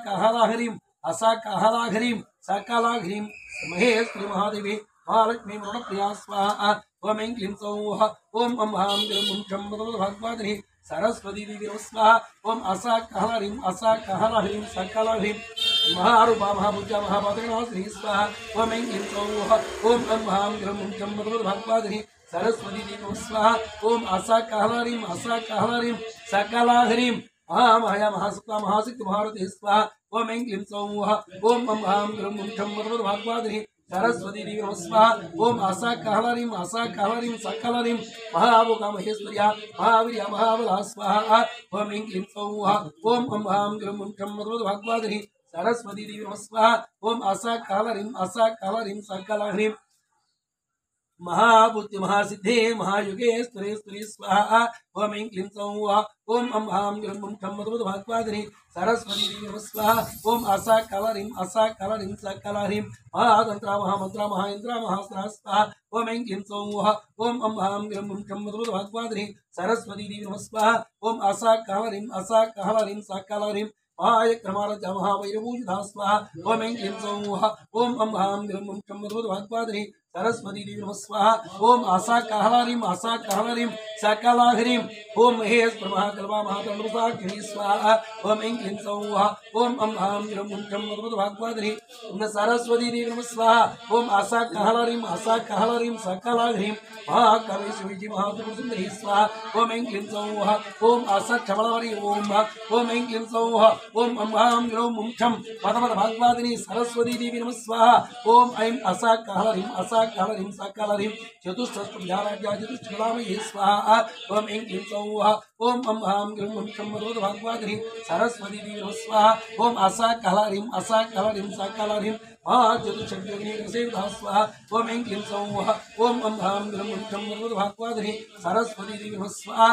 [SPEAKER 1] कहलाघरीं सकल ह्रीं महेश्वरी महादेवी महालक्ष्मी मनोप्रिया स्वाहा ओम ऐं क्लीं सौः ओम आं ग्रौं ठं भागवद्री सरस्वती देवी नमः स्वाहा ओम आसा कहलाघरीं सकल ह्रीं महारूपा महापूजा महापातकनाश्री स्वाहा ओम ऐं क्लीं सौः ओम आं ग्रौं ठं भागवद्री सरस्वती देवी नमः स्वाहा ओम आसा कहलरीं सकल ह्रीं महामाया महासत्ता महाशक्ति भारती स्वाहा ओम ऐं क्लीं सौः ओम आं ग्रौं ठं भागवद्री सरस्वती देवी नमः स्वाहा ओम आसा कहलरीं सकल ह्रीं महाभोगा महेश्वर्या महावीर्या महाबला स्वाहा ओम ऐं क्लीं सौः ओम आं ग्रौं ठं भागवद्री सरस्वती देवी नमः स्वाहा ओम आसा कहलरीं सकल ह्रीं महाबुद्धि महासिद्धे महायुगेश्वरेश्वरी स्वाहा ओम ऐं क्लीं सौः ओम आं ग्रौं ठं भागवद्री सरस्वती देवी नमः स्वाहा ओम आसा कहलरीं सकल ह्रीं महातंत्रा महामंत्रा महाइंद्रा महास्त्रा स्वाहा ओम ऐं क्लीं सौः ओम आं ग्रौं ठं भागवद्री सरस्वती देवी नमः स्वाहा ओम आसा कहलरीं सकल ह्रीं महायक्रमारज महावैरभूषिता स्वाहा ओम ऐं क्लीं सौः ओम आं ग्रौं ठं भागवद्री सरस्वती देवी नमः स्वाहा ओम आसा कहलरीं सकल ह्रीं ओम महेश्वर महाकल्पा महातंडुसाक्षिणी स्वाहा ओम ऐं क्लीं सौः ओम आं ग्रौं ठं भागवद्री सरस्वती देवी नमः स्वाहा ओम आसा कहलरीं सकल ह्रीं महाकवेश्वरी महात्रिपुरसुंदरी स्वाहा ओम ऐं क्लीं सौः ओम आसा क्षमणवरी ओम ऐं क्लीं सौः ओम आं ग्रौं ठं भागवद्री सरस्वती देवी नमः स्वाहा ओम ऐं आसा कहलरीं सकल ह्रीं चतुष्षष्ट्या चतुष्कलामये स्वाहा ओम ऐं क्लीं सौः ओम आं ग्रौं ठं भागवद्री सरस्वती देवी नमः स्वाहा ओम आसा कहलरीं सकल ह्रीं चतुष्षट्योगिनीसेविता स्वाहा ओम ऐं क्लीं सौः ओम आं ग्रौं ठं भागवद्री सरस्वती देवी नमः स्वाहा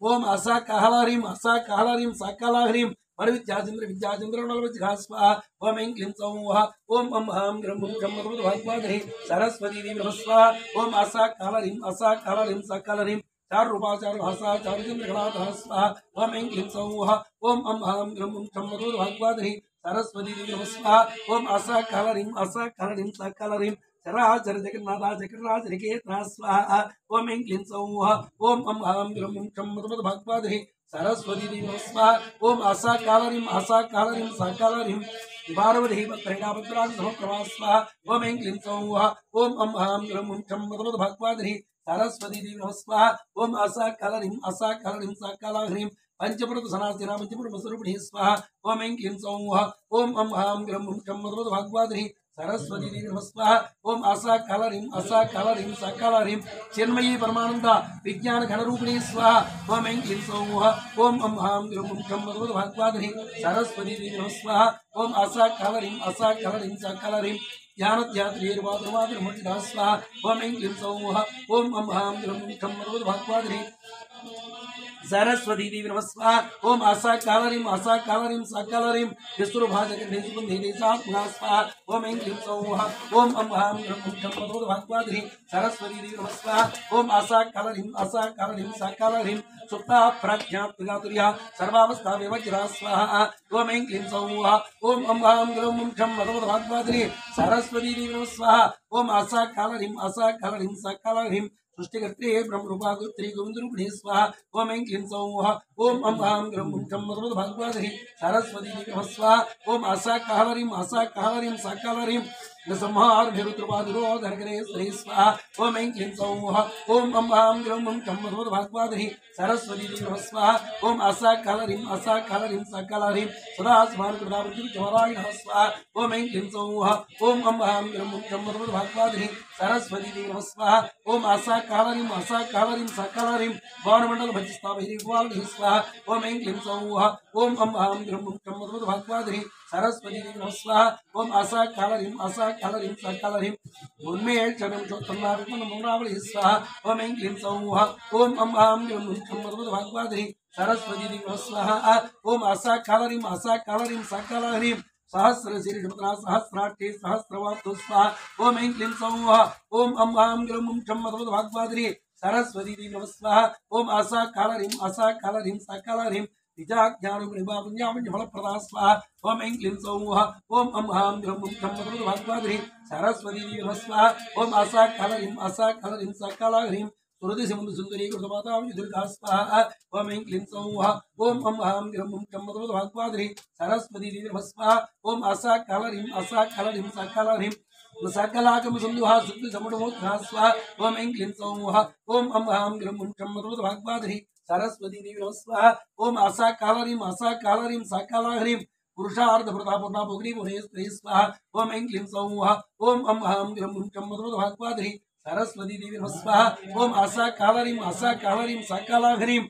[SPEAKER 1] ओम आसा कहलरीं सकल ह्रीं विद्याचंद्र नलवज्रा स्वाहा ओम ऐं क्लीं सौः ओम आं ग्रौं ठं भागवद्री सरस्वती देवी नमः स्वाहा ओम आसा कहलरीं सकल ह्रीं चार रूपाचार भाषा चारुचंद्रकलाधर स्वाहा ओम ऐं क्लीं सौः ओम आं ग्रौं ठं भागवद्री सरस्वती देवी नमः स्वाहा ओम आसा कहलरीं सकल ह्रीं चराचर जगन्नाथ जगन्नाथ निकेतन स्वाहा ओम ऐं क्लीं सौः ओम आं ग्रौं ठं भागवद्री सरस्वती देवी नमः स्वाहा ओम आसा कहलरीं सकल ह्रीं पार्वती भद्रेणाभद्रां समप्रभा स्वाहा ओम ऐं क्लीं सौः ओम आं ग्रौं ठं भागवद्री सरस्वती देवी नमः स्वाहा ओम आसा कहलरीं सकल ह्रीं पंचप्रत सनास्तिना पंचप्रत स्वरूपिणी स्वाहा ओम ऐं क्लीं सौः ओम अं हां ग्रं मुं मधुमद भागवती सरस्वती देवी नमः स्वाहा ओम आसा कालरीं सकलरीं चिन्मयी परमानंद विज्ञान घनरूपिणी स्वाहा ओम ऐं क्लीं सौः ओम अं हां ग्रं मुं मधुमद भागवती सरस्वती देवी नमः स्वाहा ओम आसा कालरीं सकलरीं ध्यानध्यात्रीर्वादुर्वादुर्मूर्तिदा स्वाहा ओम ऐं क्लीं सौः ओम अं हां ग्रं मुं मधुमद भागवती सरस्वती देवी नमस्वाहा ओम आसा कालरीं सकलरीं विष्णुभाजकदेशबन्धिदेशात्मना स्वाहा ओम ऐं क्लीं सौः ओम अं हां ग्रं मुं भगवती सरस्वती देवी नमस्वाहा ओम आसा कालरीं सकलरीं सुप्ता प्रज्ञात्मगातुर्या सर्वावस्था विवज्रा स्वाहा ओम ऐं क्लीं सौः ओम अं हां ग्रं मुं भगवती सरस्वती देवी नमस्वाहा ओम आसा कालरीं सकलरीं सृष्टिकर्त्री ब्रह्मरूपागुत्री गोविंदरूपिणी स्वाहा ओम ऐं क्लीं सौः ओम अं हां ग्रं मुं भगवती सरस्वती देवी नमः स्वाहा ओम आसा कालरीं सकलरीं संहार निरुद्रपादुरोधरगणे श्री स्वाहा ओम ऐं क्लीं सौः ओम अं हां ग्रं मुं भगवती सरस्वती देवी नमः स्वाहा ओम आसा कालरीं सकलरीं सदा स्मारकृतावृत्तिविचमरायणः स्वाहा ओम ऐं क्लीं सौः ओम अं हां ग्रं मुं भगवती सरस्वती देवी नमः स्वाहा ओम आसा कालरीं सकलरीं वानमंडल भजस्ताभिर्वाणिः स्वाहा ओम ऐं क्लीं सौः ओम अं हां ग्रं मुं भगवती सरस्वती देवी नमः स्वाहा ओम आसा कालरीं सकलरीं उन्मेष चरम चोत्तमाविमनमुनावलिः स्वाहा ओम ऐं क्लीं सौः ओम अं हां ग्रं मुं भगवती सरस्वती देवी नमः स्वाहा ओम आसा कालरीं सकलरीं सहस्रशीर्षपत्रा सहस्राट्टे सहस्रवाप्तो स्वाहा ओम ऐं क्लीं सौः ओम अं हां ग्रं मुं भगवती सरस्वती देवी नमः स्वाहा ओम आसा कालरीं सकलरीं निजाज्ञानपुण्यफलप्रदा स्वाहा ओम ऐं क्लीं सौः ओम अं हां ग्रं मुं भगवती सरस्वती देवी नमः स्वाहा ओम आसा कालरीं सकलरीं सुरदिसिमुंद सुंदरी कृतमाता दुर्गा स्वाहा ओम ऐं क्लीं सौः ओम अं हां ग्रं मुं भगवती सरस्वती देवी नमः स्वाहा ओम आसा कालरीं सकलरीं सकलागम सिंधुहा सुप्ति समुद्रमोद्घा स्वाहा ओम ऐं क्लीं सौः ओम अं हां ग्रं मुं भगवती सरस्वती देवी नमः स्वाहा ओम आसा कालरीं सकलरीं पुरुषार्थ प्रतापूर्णा भोगनी मुने स्वाहा ओम ऐं क्लीं सौः ओम अं हां ग्रं मुं भगवती सरस्वती देवी नमः स्वाहा ओम आसा कालरीं सकलरीं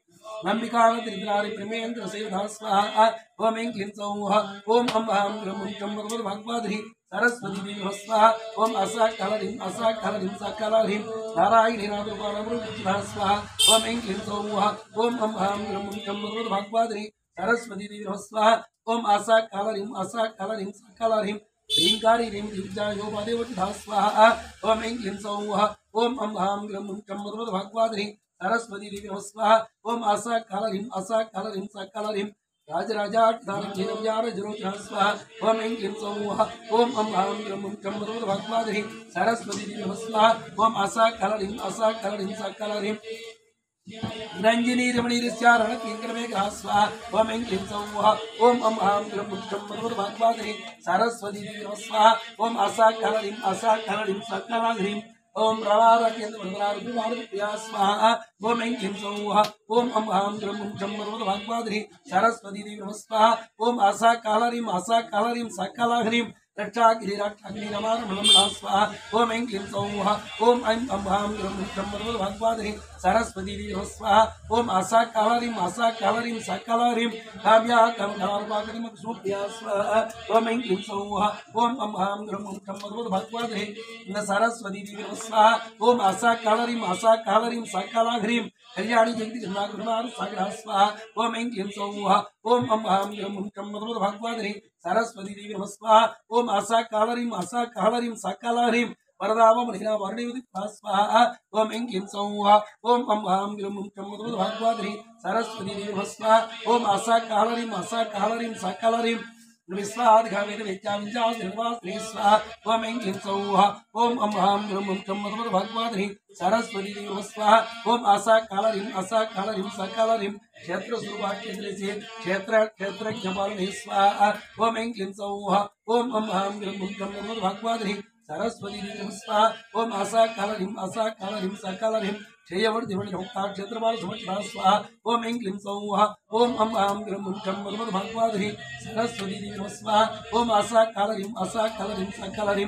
[SPEAKER 1] नंबिकावतिरिद्रारि प्रेमेन्द्र सेवधा स्वाहा ओम ऐं क्लीं सौः ओम अं हां ग्रं मुं भगवती सरस्वती देवी नमः स्वाहा ओम आसा कालरीं सकलरीं नारायणी नादरूपाणमृतधा स्वाहा ओम ऐं क्लीं सौः ओम अं हां ग्रं मुं भगवती सरस्वती देवी नमः स्वाहा ओम आसा कालरीं सकलरीं ह्रींकारी ह्रीं दीर्घायोपादेवतिधा स्वाहा ओम ऐं क्लीं सौः ओम अं हां ग्रं मुं भगवती सरस्वती देवी नमः स्वाहा ओम आसा कालरीं सकलरीं राजराजाट्टारज्ञानज्ञानजरोत्रा स्वाहा ओम ऐं क्लीं सौः ओम अं हां ग्रं मुं भगवती सरस्वती देवी नमः स्वाहा ओम आसा कालरीं सकलरीं रंजनी रमणीरस्यारण किंकरमेघा स्वाहा ओम ऐं क्लीं सौः ओम अं हां ग्रं मुं भगवती सरस्वती देवी नमः स्वाहा ओम आसा कालरीं सकलरीं ओम रवारकेन्द्रवरदरारुद्रवारुद्रया स्वाहा ओम ऐं क्लीं सौः ओम अं हां ग्रं मुं भगवती सरस्वती देवी नमः स्वाहा ओम आसा कालरीं सकलरीं रक्षागिरिरक्षाग्नि नमारमणमणा स्वाहा ओम ऐं क्लीं सौः ओम ऐं अं हां ग्रं मुं भगवती सरस्वती देवी नमः स्वाहा ओम आसा कालरीं सकलरीं काव्याकमकलारूपाकटिमकुसुमप्रिया स्वाहा ओम ऐं क्लीं सौः ओम अं हां ग्रं मुं भगवती सरस्वती देवी नमः स्वाहा ओम आसा कालरीं सकलरीं कल्याणी जगति गंगाकुमार सागरा स्वाहा ओम ऐं क्लीं सौः ओम अं हां ग्रं मुं भगवती सरस्वती देवी नमः स्वाहा ओम आसा कालरीं सकलरीं वरदाव महिला वर्णिवति स्वाहा ओम ऐं क्लीं सौः ओम अं हां ग्रं मुं भगवती सरस्वती देवी नमः स्वाहा ओम आसा कालरीं सकलरीं विश्वाधिकावेद वेद्याविद्याश्री स्वाहा ओम ऐं क्लीं सौः ओम अं हां ग्रं मुं भगवती सरस्वती देवी नमः स्वाहा ओम आसा कालरीं सकलरीं क्षेत्र स्वरूपाक्षेत्रे क्षेत्रज्ञपालिनी स्वाहा ओम ऐं क्लीं सौः ओम अं हां ग्रं मुं भगवती सरस्वती देवी नमः स्वाहा ओम आसा कालरीं सकलरीं क्षेत्रपाल सुमचरा स्वाहा ओम ऐं क्लीं सौः ओम अं आं ग्रं मुं भगवाधरी सरस्वती देवी नमः स्वाहा ओम आसा कालरीं सकलरीं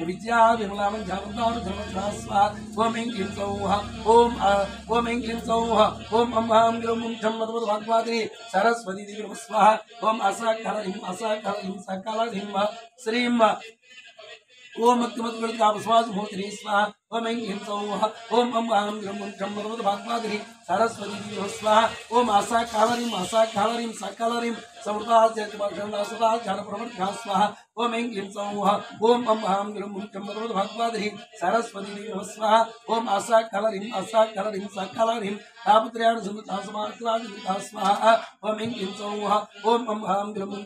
[SPEAKER 1] विद्या विमलामं जावन्तां धर्मचरा स्वाहा ओम ऐं क्लीं सौः ओम ऐं क्लीं सौः ओम अं आं ग्रं मुं भगवाधरी सरस्वती देवी नमः स्वाहा ओम आसा कालरीं सकलरीं श्रीं ओम मक्कमत्वस्वासमोत्रे स्वाहा ओम ऐं क्लीं सौः ओम अं आं ग्रं मुं भगवाधरी सरस्वती देवी स्वाहा ओम आसा कालरीं सकलरीं समृद्धा स्वाहा ओम ऐं क्लीं सौः ओम अं आं ग्रं मुं भगवाधरी सरस्वती देवी स्वाहा ओम आसा कालरीं सकलरीं तापत्रयाण सुमृता स्वाहा ओम ऐं क्लीं सौः ओम अं आं ग्रं मुं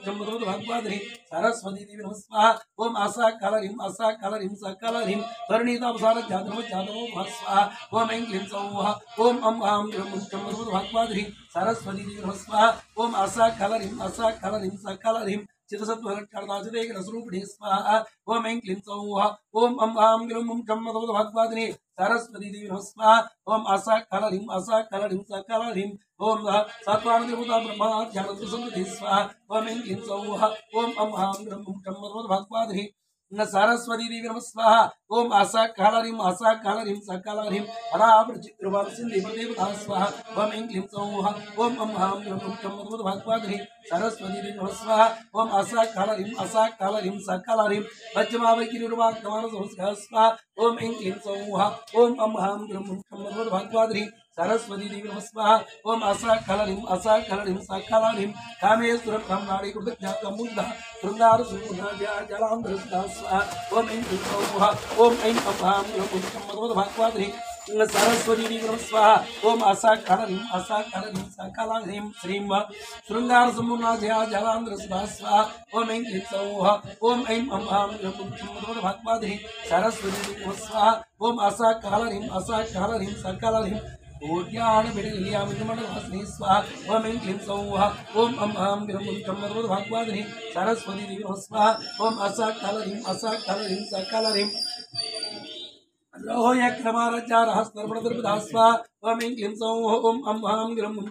[SPEAKER 1] भगवाधरी सरस्वती देवी स्वाहा ओम आसा कालरीं सकलरीं परिणीतापसार जातनम स्वाहा ओम ऐं क्लीं सौः ओम अं आं ग्रं मुं भगवाधरी सरस्वती देवी स्वाहा ओम आसा कालरीं सकलरीं चित्तसत्वरक्षणदाचिदेकरस्वरूपिणी स्वाहा ओम ऐं क्लीं सौः ओम अं आं ग्रं मुं भगवाधरी सरस्वती देवी स्वाहा ओम आसा कालरीं सकलरीं ओम सत्वानदेवता ब्रह्मा ध्यानसंति स्वाहा ओम ऐं क्लीं सौः ओम अं आं ग्रं मुं भगवाधरी सरस्वती देवी नमः स्वाहा ओम आसा कालरीं सकलरीं परावृचित्रवाल सिंधि देवता स्वाहा ओम ऐं क्लीं सौः ओम अं आं ग्रं मुं भगवाधरी सरस्वती देवी नमः स्वाहा ओम आसा कालरीं सकलरीं पश्चिमावैकिरुवाक्तमान स्वाहा ओम ऐं क्लीं सौः ओम अं आं ग्रं मुं भगवाधरी सरस्वती देवी नमः स्वाहा ओम आसा कालरीं सकलरीं कामेश्वर ब्रह्माणि कृतज्ञातमुद्धा शृंगार सुपुनाद्या जलांध्र स्वाहा ओम ऐं क्लीं सौः ओम ऐं अं आं ग्रं मुं भगवाधरी सरस्वती देवी नमः स्वाहा ओम आसा कालरीं सकलरीं श्रीं शृंगार सुपुनाद्या जलांध्र स्वाहा ओम ऐं क्लीं सौः ओम ऐं अं आं ग्रं मुं भगवाधरी सरस्वती देवी नमः स्वाहा ओम आसा कालरीं सकलरीं ओज्ञान बिडलियामिन्दमण्डलवासिनी स्वाहा ओम ऐं क्लीं सौः ओम अं आं ग्रं मुं भगवाधरी सरस्वती देवी नमः स्वाहा ओम आसा कालरीं सकलरीं रोहयक्रमारज्जारहस्तर्पणदर्पदा स्वाहा ओम ऐं क्लीं सौः ओम अं आं ग्रं मुं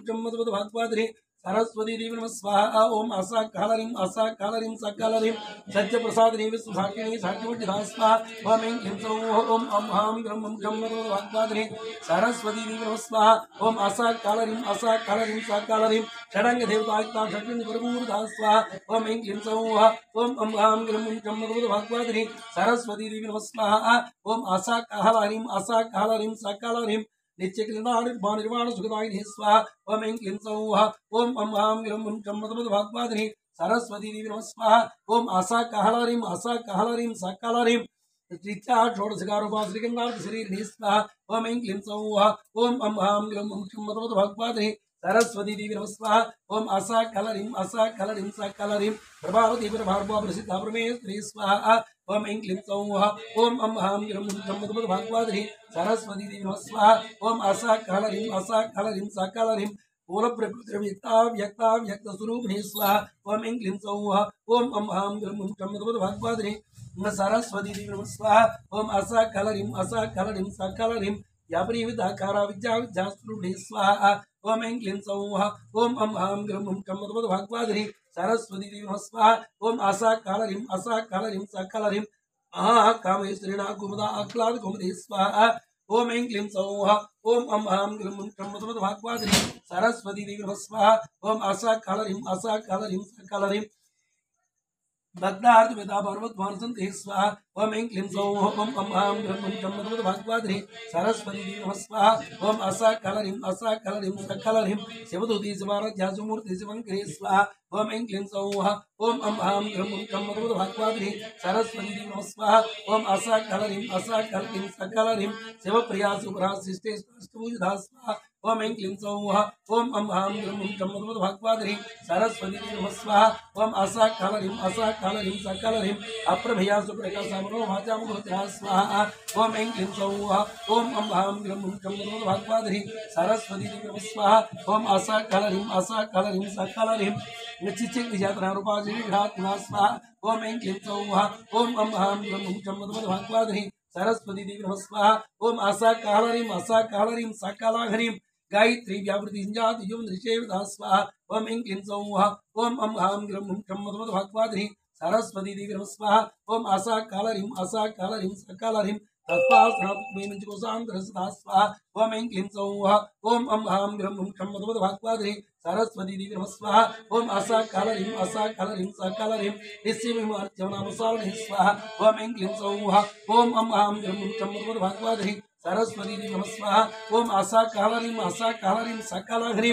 [SPEAKER 1] भगवाधरी सरस्वती देवी नमः स्वाहा ओम आसा कालरीं सकलरीं सत्य प्रसादिनी विश्वसाक्षिणी साक्षिमूर्तिधा स्वाहा ओम ऐं क्लीं सौः ओम अं आं ग्रं मुं भगवाधरी सरस्वती देवी नमः स्वाहा ओम आसा कालरीं सकलरीं षडंग देवतायुक्ता षड्विंद प्रभूर्धा स्वाहा ओम ऐं क्लीं सौः ओम अं आं ग्रं मुं भगवाधरी सरस्वती देवी नमः स्वाहा ओम आसा कालरीं सकलरीं नित्य निर्वाण सुखदायिनी स्वाहा ओम ऐं क्लीं सौः ओम अं आं ग्रं मुं भगवाधरी सरस्वती देवी नमः स्वाहा ओम आसा कालरीं सकलरीं चित्ता षोडशकारोपाश्रीगंगार्थ शरीरिणी स्वाहा ओम ऐं क्लीं सौः ओम अं आं ग्रं मुं भगवाधरी सरस्वती देवी नमः स्वाहा ओम आसा कालरीं सकलरीं प्रभावती प्रभार्वा प्रसिद्धा परमेश्वरी स्वाहा ओम ऐं क्लीं सौः ओम अं आं ग्रं मुं भगवाधरी सरस्वती देवी नमः स्वाहा ओम आसा कालरीं सकलरीं मूल प्रकृति व्यक्ता स्वरूपिणी स्वाहा ओम ऐं क्लीं सौः ओम अं आं ग्रं मुं भगवाधरी सरस्वती देवी नमः स्वाहा ओम आसा कालरीं सकलरीं व्यापरीविदाकारा विद्यास्वरूपिणी स्वाहा ओम ऐं क्लीं सौः ओम अं आं ग्रं मुं भगवाधरी सरस्वती देवी नमः स्वाहा ओम आसा कालरीं सकलरीं कामेश्वरिणा कुमुदा आह्लाद कुमुदे स्वाहा ओम ऐं क्लीं सौः ओम अं आं ग्रं मुं भगवाधरी सरस्वती देवी नमः स्वाहा ओम आसा कालरीं सकलरीं भक्तार्थ वेदा पर्वतमान संते स्वाहा ओम ऐं क्लीं सौः ओम अं आं ग्रं मुं भगवाधरी सरस्वती देवी नमः स्वाहा ओम आसा कालरीं सकलरीं शिवदूती शिवाराध्या सुमूर्ति शिवंकरे स्वाहा ओम ऐं क्लीं सौः ओम अं आं ग्रं मुं भगवाधरी सरस्वती देवी नमः स्वाहा ओम आसा कालरीं सकलरीं शिवप्रिया सुप्रा शिष्टे अष्टभुजधा स्वाहा ओम ऐं क्लीं सौः ओम अं आं ग्रं मुं भगवाधरी सरस्वती देवी नमः स्वाहा ओम आसा कालरीं सकलरीं अप्रभया सुप्रकाशा मनोभाजा मुहूर्ता स्वाहा ओम ऐं क्लीं सौः ओम अं आं ग्रं मुं भगवाधरी सरस्वती देवी नमः स्वाहा ओम आसा कालरीं सकलरीं चिचिक विजातना रूपाजी घात्मा स्वाहा ओम ऐं क्लीं सौः ओम अं आं ग्रं मुं भगवाधरी सरस्वती देवी नमः स्वाहा ओम आसा कालरीं सकलाहरीं गायत्री व्यावृति संजात युम ऋषेवता स्वाहा ओम ऐं क्लीं सौः ओम अं हां ग्रं मुं भगवाद्री सरस्वती देवी नमः स्वाहा ओम आसा कालरीं सकलाहरीं स्वाहा ओम ऐं क्लीं सौः ओम अं हां ग्रं मुं भगवाद्री सरस्वती देवी नमः स्वाहा ओम आसा कालरीं सकलाहरीं निस्यमिमार्च्यवनामसारणि स्वाहा ओम ऐं क्लीं सौः ओम अं हां ग्रं मुं भगवाद्री सरस्वती देवी नमः स्वाहा ओम आसा कालरीं सकलाहरीं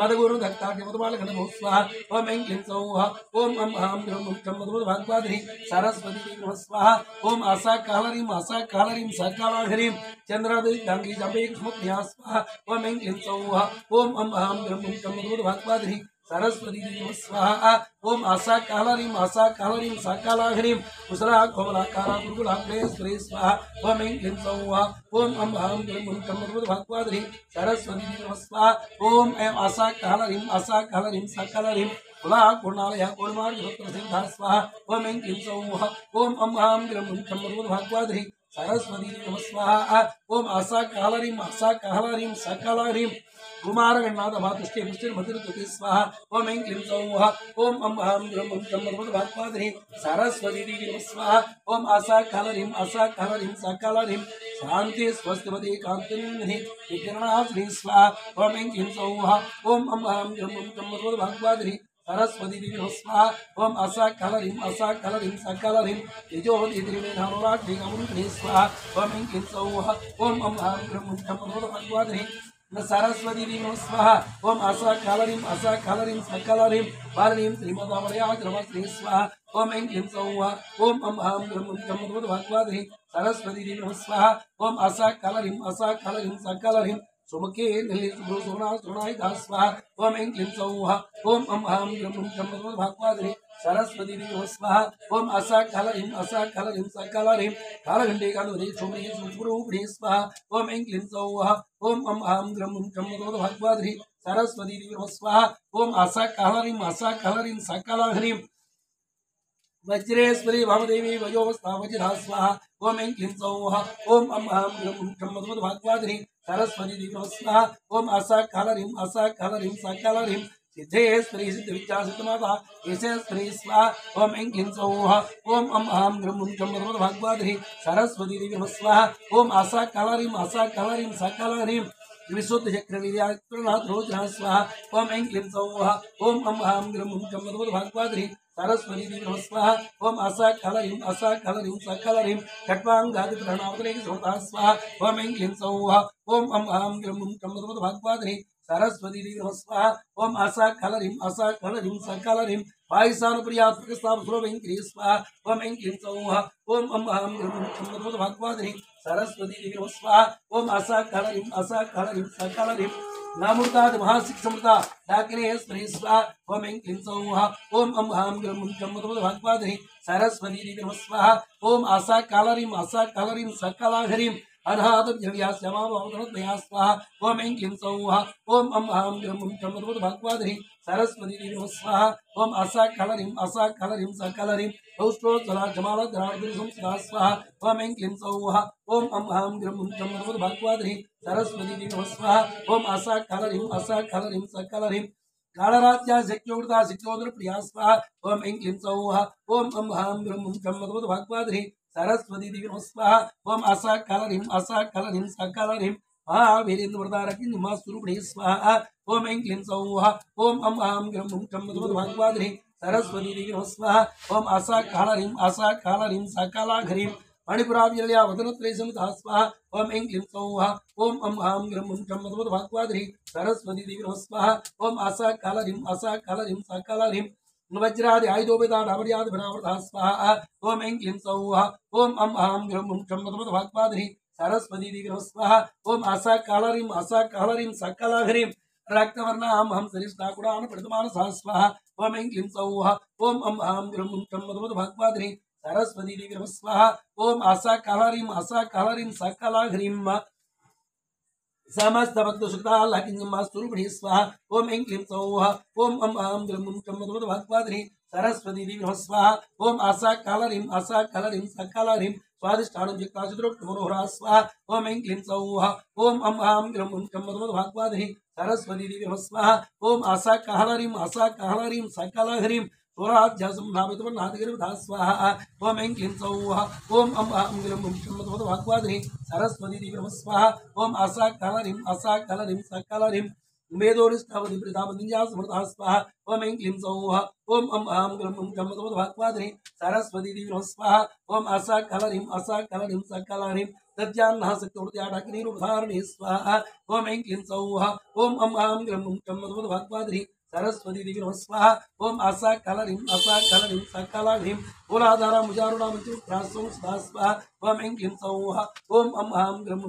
[SPEAKER 1] मदगुरु दत्ताद्यमदबालघनमो स्वाहा ओम ऐं क्लीं सौः ओम अं हां ग्रं मुं भगवाद्री सरस्वती देवी नमः स्वाहा ओम आसा कालरीं सकलाहरीं चंद्रादेवी गांगी जंबे स्मृत्या स्वाहा ओम ऐं क्लीं सौः ओम अं हां ग्रं मुं भगवाद्री सरस्वती देवी नमः स्वाहा ओम आसा कालरीं सकलाहरीं कुशला कोमलाकारा गुरुकुलाग्नेश्वरी स्वाहा ओम ऐं क्लीं सौः ओम अं हां ग्रं मुं भगवाद्री सरस्वती देवी नमः स्वाहा ओम आसा कालरीं सकलाहरीं कुला पूर्णालय कोर्मार्ग सिद्धा स्वाहा ओम ऐं क्लीं सौः ओम अं हां ग्रं मुं भगवाद्री सरस्वती देवी नमः स्वाहा ओम आसा कालरीं सकलाहरीं कुमार गणनाथ भातुष्टे पुष्टिर मधुरतुति स्वाहा ओम ऐं क्लीं सौः ओम अं हां ग्रं मुं भगवाद्री सरस्वती देवी नमः स्वाहा ओम आसा कालरीं सकलाहरीं शांति स्वस्तिमती कांतिनिधि विकिरणाश्री स्वाहा ओम ऐं क्लीं सौः ओम अं हां ग्रं मुं भगवाद्री सरस्वती देवी नमः स्वाहा ओम आसा कालरीं सकलाहरीं तेजोवती स्वाहा ओम ऐं क्लीं सौः ओम अं हां ग्रं मुं भगवाद्री सरस्वती देवी नमः स्वाहा ओम आसा कालरीं सकलाहरीं पालनीं श्रीमदावलयाग्रमश्री स्वाहा ओम ऐं क्लीं सौः ओम अं हां ग्रं मुं भगवाद्री सरस्वती देवी नमः स्वाहा ओम आसा कालरीं सकलाहरीं सुमुखे निलि सुनाय स्वाहा ओम ऐं क्लीं सौः ओम अं हां ग्रं मुं भगवाद्री सरस्वती देवी नमः स्वाहा ओम आसा कालरीं सकलाहरीं कालघंटे कालवदे शोभे सुरूपिणे स्वाहा ओम ऐं क्लीं सौः ओम अं हां ग्रं मुं भगवाद्री सरस्वती देवी नमः स्वाहा ओम आसा कालरीं सकलाहरीं वज्रेश्वरी भवदेवी वयोस्तावजिधा स्वाहा ओम ऐं क्लीं सौः ओम अं हां ग्रं मुं भगवाद्री सरस्वती देवी नमः स्वाहा ओम आसा कालरीं सकलाहरीं सिद्धेश्वरी सिद्ध विद्या सिद्धमाता ईशेश्वरी स्वाहा ओम ऐं क्लीं सौः ओम अं हां ग्रं मुं भगवाद्री सरस्वती देवी नमः स्वाहा ओम आसा कालरीं सकलाहरीं विशुद्ध चक्र विद्यानाथ रोजना स्वाहा ओम ऐं क्लीं सौः ओम अं हां ग्रं मुं भगवाद्री सरस्वती देवी नमः स्वाहा ओम आसा कालरीं सकलाहरीं खट्वांगादि प्रणवदने सोता स्वाहा ओम ऐं क्लीं सौः ओम अं हां ग्रं मुं भगवाद्री सरस्वती देवी नमः स्वाहा ओम आसा कालरीं सकलाहरीं पायसानुप्रियात्मक स्थापस्वं क्रिय स्वाहा ओम ऐं क्लीं सौः ओम अं हां ग्रं मुं भगवाद्री सरस्वती देवी नमः स्वाहा ओम आसा कालरीं सकलाहरीं नामृताद महासिक समृता डाकिनेश्वरी स्वाहा ओम ऐं क्लीं सौः ओम अं हां ग्रं मुं भगवाद्री सरस्वती देवी नमः स्वाहा ओम आसा कालरीं सकलाहरीं अनाथ व्यास्यमावतनतया स्वाहा ओम ऐं क्लीं सौः ओम अं हां ग्रं मुं भगवाद्री सरस्वती देवी नमः स्वाहा ओम आसा कालरीं सकलाहरीं औष्ठोज्ज्वलाजमालधरार्धुसंस्था स्वाहा ओम ऐं क्लीं सौः ओम अं हां ग्रं मुं भगवाद्री सरस्वती देवी नमः स्वाहा ओम आसा कालरीं सकलाहरीं कालरात्या शक्योर्ता शिक्षोदर प्रिया स्वाहा ओम ऐं क्लीं सौः ओम अं हां ग्रं मुं भगवाद्री सरस्वती देवी नमः स्वाहा ओम आसा कालरीं सकलाहरीं महावीरेन्द्रवरदारकी निमास्तुरूपिणे स्वाहा ओम ऐं क्लीं सौः ओम अं हां ग्रं मुं भगवाद्री सरस्वती देवी नमः स्वाहा ओम आसा कालरीं सकलाहरीं मणिपुराविल्या वदनत्रय समिता स्वाहा ओम ऐं क्लीं सौः ओम अं हां ग्रं मुं भगवाद्री सरस्वती देवी नमः स्वाहा ओम आसा कालरीं सकलाहरीं वज्रादि आयुधोपेदामर्याद भनावृता स्वाहा ओम ऐं क्लीं सौः ओम अं हां ग्रं मुं भगवाद्री सरस्वती देवी नमः स्वाहा ओम आसा कालरीं सकलाहरीं रक्तवर्णां हम सरिष्ठाकुडान् प्रथमान स्वाहा ओम ऐं क्लीं सौः ओम अं हां ग्रं मुं भगवाद्री सरस्वती देवी नमः स्वाहा ओम आसा कालरीं सकलाहरीं समस्त भक्त सुखदाल्लाकिंजमास्तुरूपिणे स्वाहा ओम ऐं क्लीं सौः ओम अं हां ग्रं मुं भगवाद्री सरस्वती देवी नमः स्वाहा ओम आसा कालरीं सकलाहरीं स्वादिष्ठानं जिक्ता चतुरोक्तमनोहरा स्वाहा ओम ऐं क्लीं सौः ओम अं आं ग्रं भागवादिनी सरस्वती देवी नमः स्वाहा ओम आसा सकलहरीं स्वराज्यासं नामितवन्नादिगिरिवधा स्वाहा ओम ऐं क्लीं सौः ओम अं आं ग्रं भागवादिनी सरस्वती देवी नमः स्वाहा ओम आसा कलरीं सकलहरीं मेदोनिष्ठावधि प्रतापनिजा समृता स्वाहा ओम ऐं क्लीं सौः ओम अं आं ग्रं भागवादिनी सरस्वती देवी नमः स्वाहा ओम आसा कलरीं सकलहरीं तज्जान्नः शक्तिमूर्त्याडाकिनीरूपधारिणी स्वाहा ओम ऐं क्लीं सौः ओम अं आं ग्रं भागवादिनी सरस्वती देवी नमः स्वाहा ओम आसा कलरीं सकलहरीं मूलाधारा मुजारुणा मंत्रुप्रासं सदा स्वाहा ओम ऐं क्लीं सौः ओम अं आं ग्रं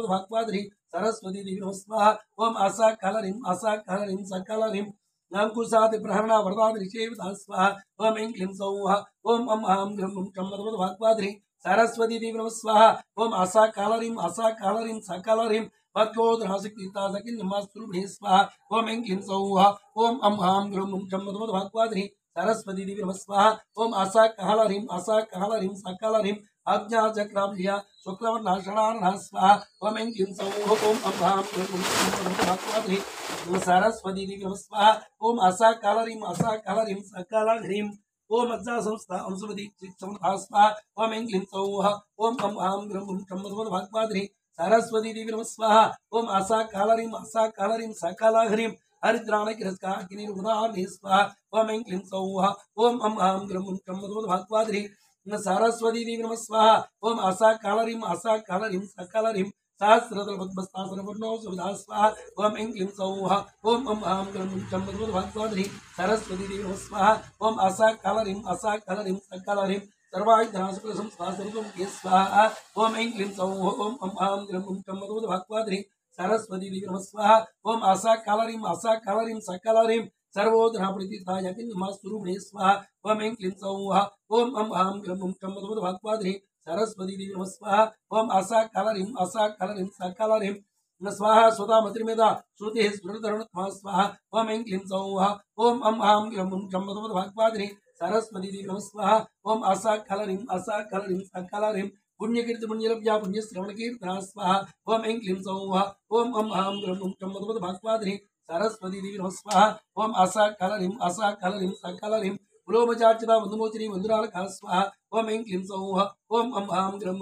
[SPEAKER 1] भागवादिनी सरस्वती देवी नमः स्वाहा ओम आसा कलरीं सकलहरीं नांकुशादि प्रहरणा वरदादि निषेविता स्वाहा ओम ऐं क्लीं सौः ओम अं आं ग्रं भागवादिनी सरस्वती देवी नमः स्वाहा ओम आसा कलरीं सकलहरीं भक्तोदराशक्तिताशक्ति नमस्ते स्वाहा ओम ऐं क्लीं सौः ओम अं आं ग्रं भागवादिनी सरस्वती देवी नमः स्वाहा ओम आसा कलरीं सकलहरीं आज्ञा चक्राब्जिया शुक्लवर्णाषणानः स्वाहा ओम ऐं क्लीं सौः ओम अं आं ग्रं भागवादिनी सरस्वती देवी नमः स्वाहा ओम आसा कलरीं सकलहरीं ओम अज्जा संस्था अंशुमति चित्तमनः स्वाहा ओम ऐं क्लीं सौः ओम अं आं ग्रं भागवादिनी सरस्वती देवी नमः स्वाहा ओम आसा कलरीं सकलहरीं हरिद्राणकिरस्काकिनीरूपधारिणी स्वाहा ओम ऐं क्लीं सौः ओम अं आं ग्रं भागवादिनी सरस्वती देवी नमः स्वाहा ओम आसा कलरीं सकलहरीं सहस्रदलपद्मस्तासनवर्णो सुविधा स्वाहा ओम ऐं क्लीं सौः ओम अं आं ग्रं भागवादिनी सरस्वती देवी नमः स्वाहा ओम आसा कलरीं सकलहरीं सर्वायुधनाशुक्लसंस्थास्वरूपं के स्वाहा ओम ऐं क्लीं सौः ओम अं आं ग्रं भागवादिनी सरस्वती देवी नमः स्वाहा ओम आसा कलरीं सकलहरीं सर्वोदरापरितीर्थाय किन्नमस्वरूपिणे स्वाहा ओम ऐं क्लीं सौः ओम अं आं ग्रं भागवादिनी सरस्वती देवी नमः स्वाहा ओम आसा कलरीं सकलहरीं स्वाहा स्वधा मत्रिमेधा श्रुतिः स्मृतरुणत्मा स्वाहा ओम ऐं क्लीं सौः ओम अं आं ग्रं भागवादिनी सरस्वती देवी नमः स्वाहा ओम आसा कलरीं सकलहरीं पुण्यकीर्ति पुण्यलभ्या पुण्यश्रवणकीर्तना स्वाहा ओम ऐं क्लीं सौः ओम अं आं ग्रं भागवादिनी सरस्वती देवी नमः स्वाहा ओम आसा कलरीं सकलहरीं पुलोमचार्चिता वंदुमोचनी वंदुरालका स्वाहा ओम ऐं क्लीं सौः ओम अं आं ग्रं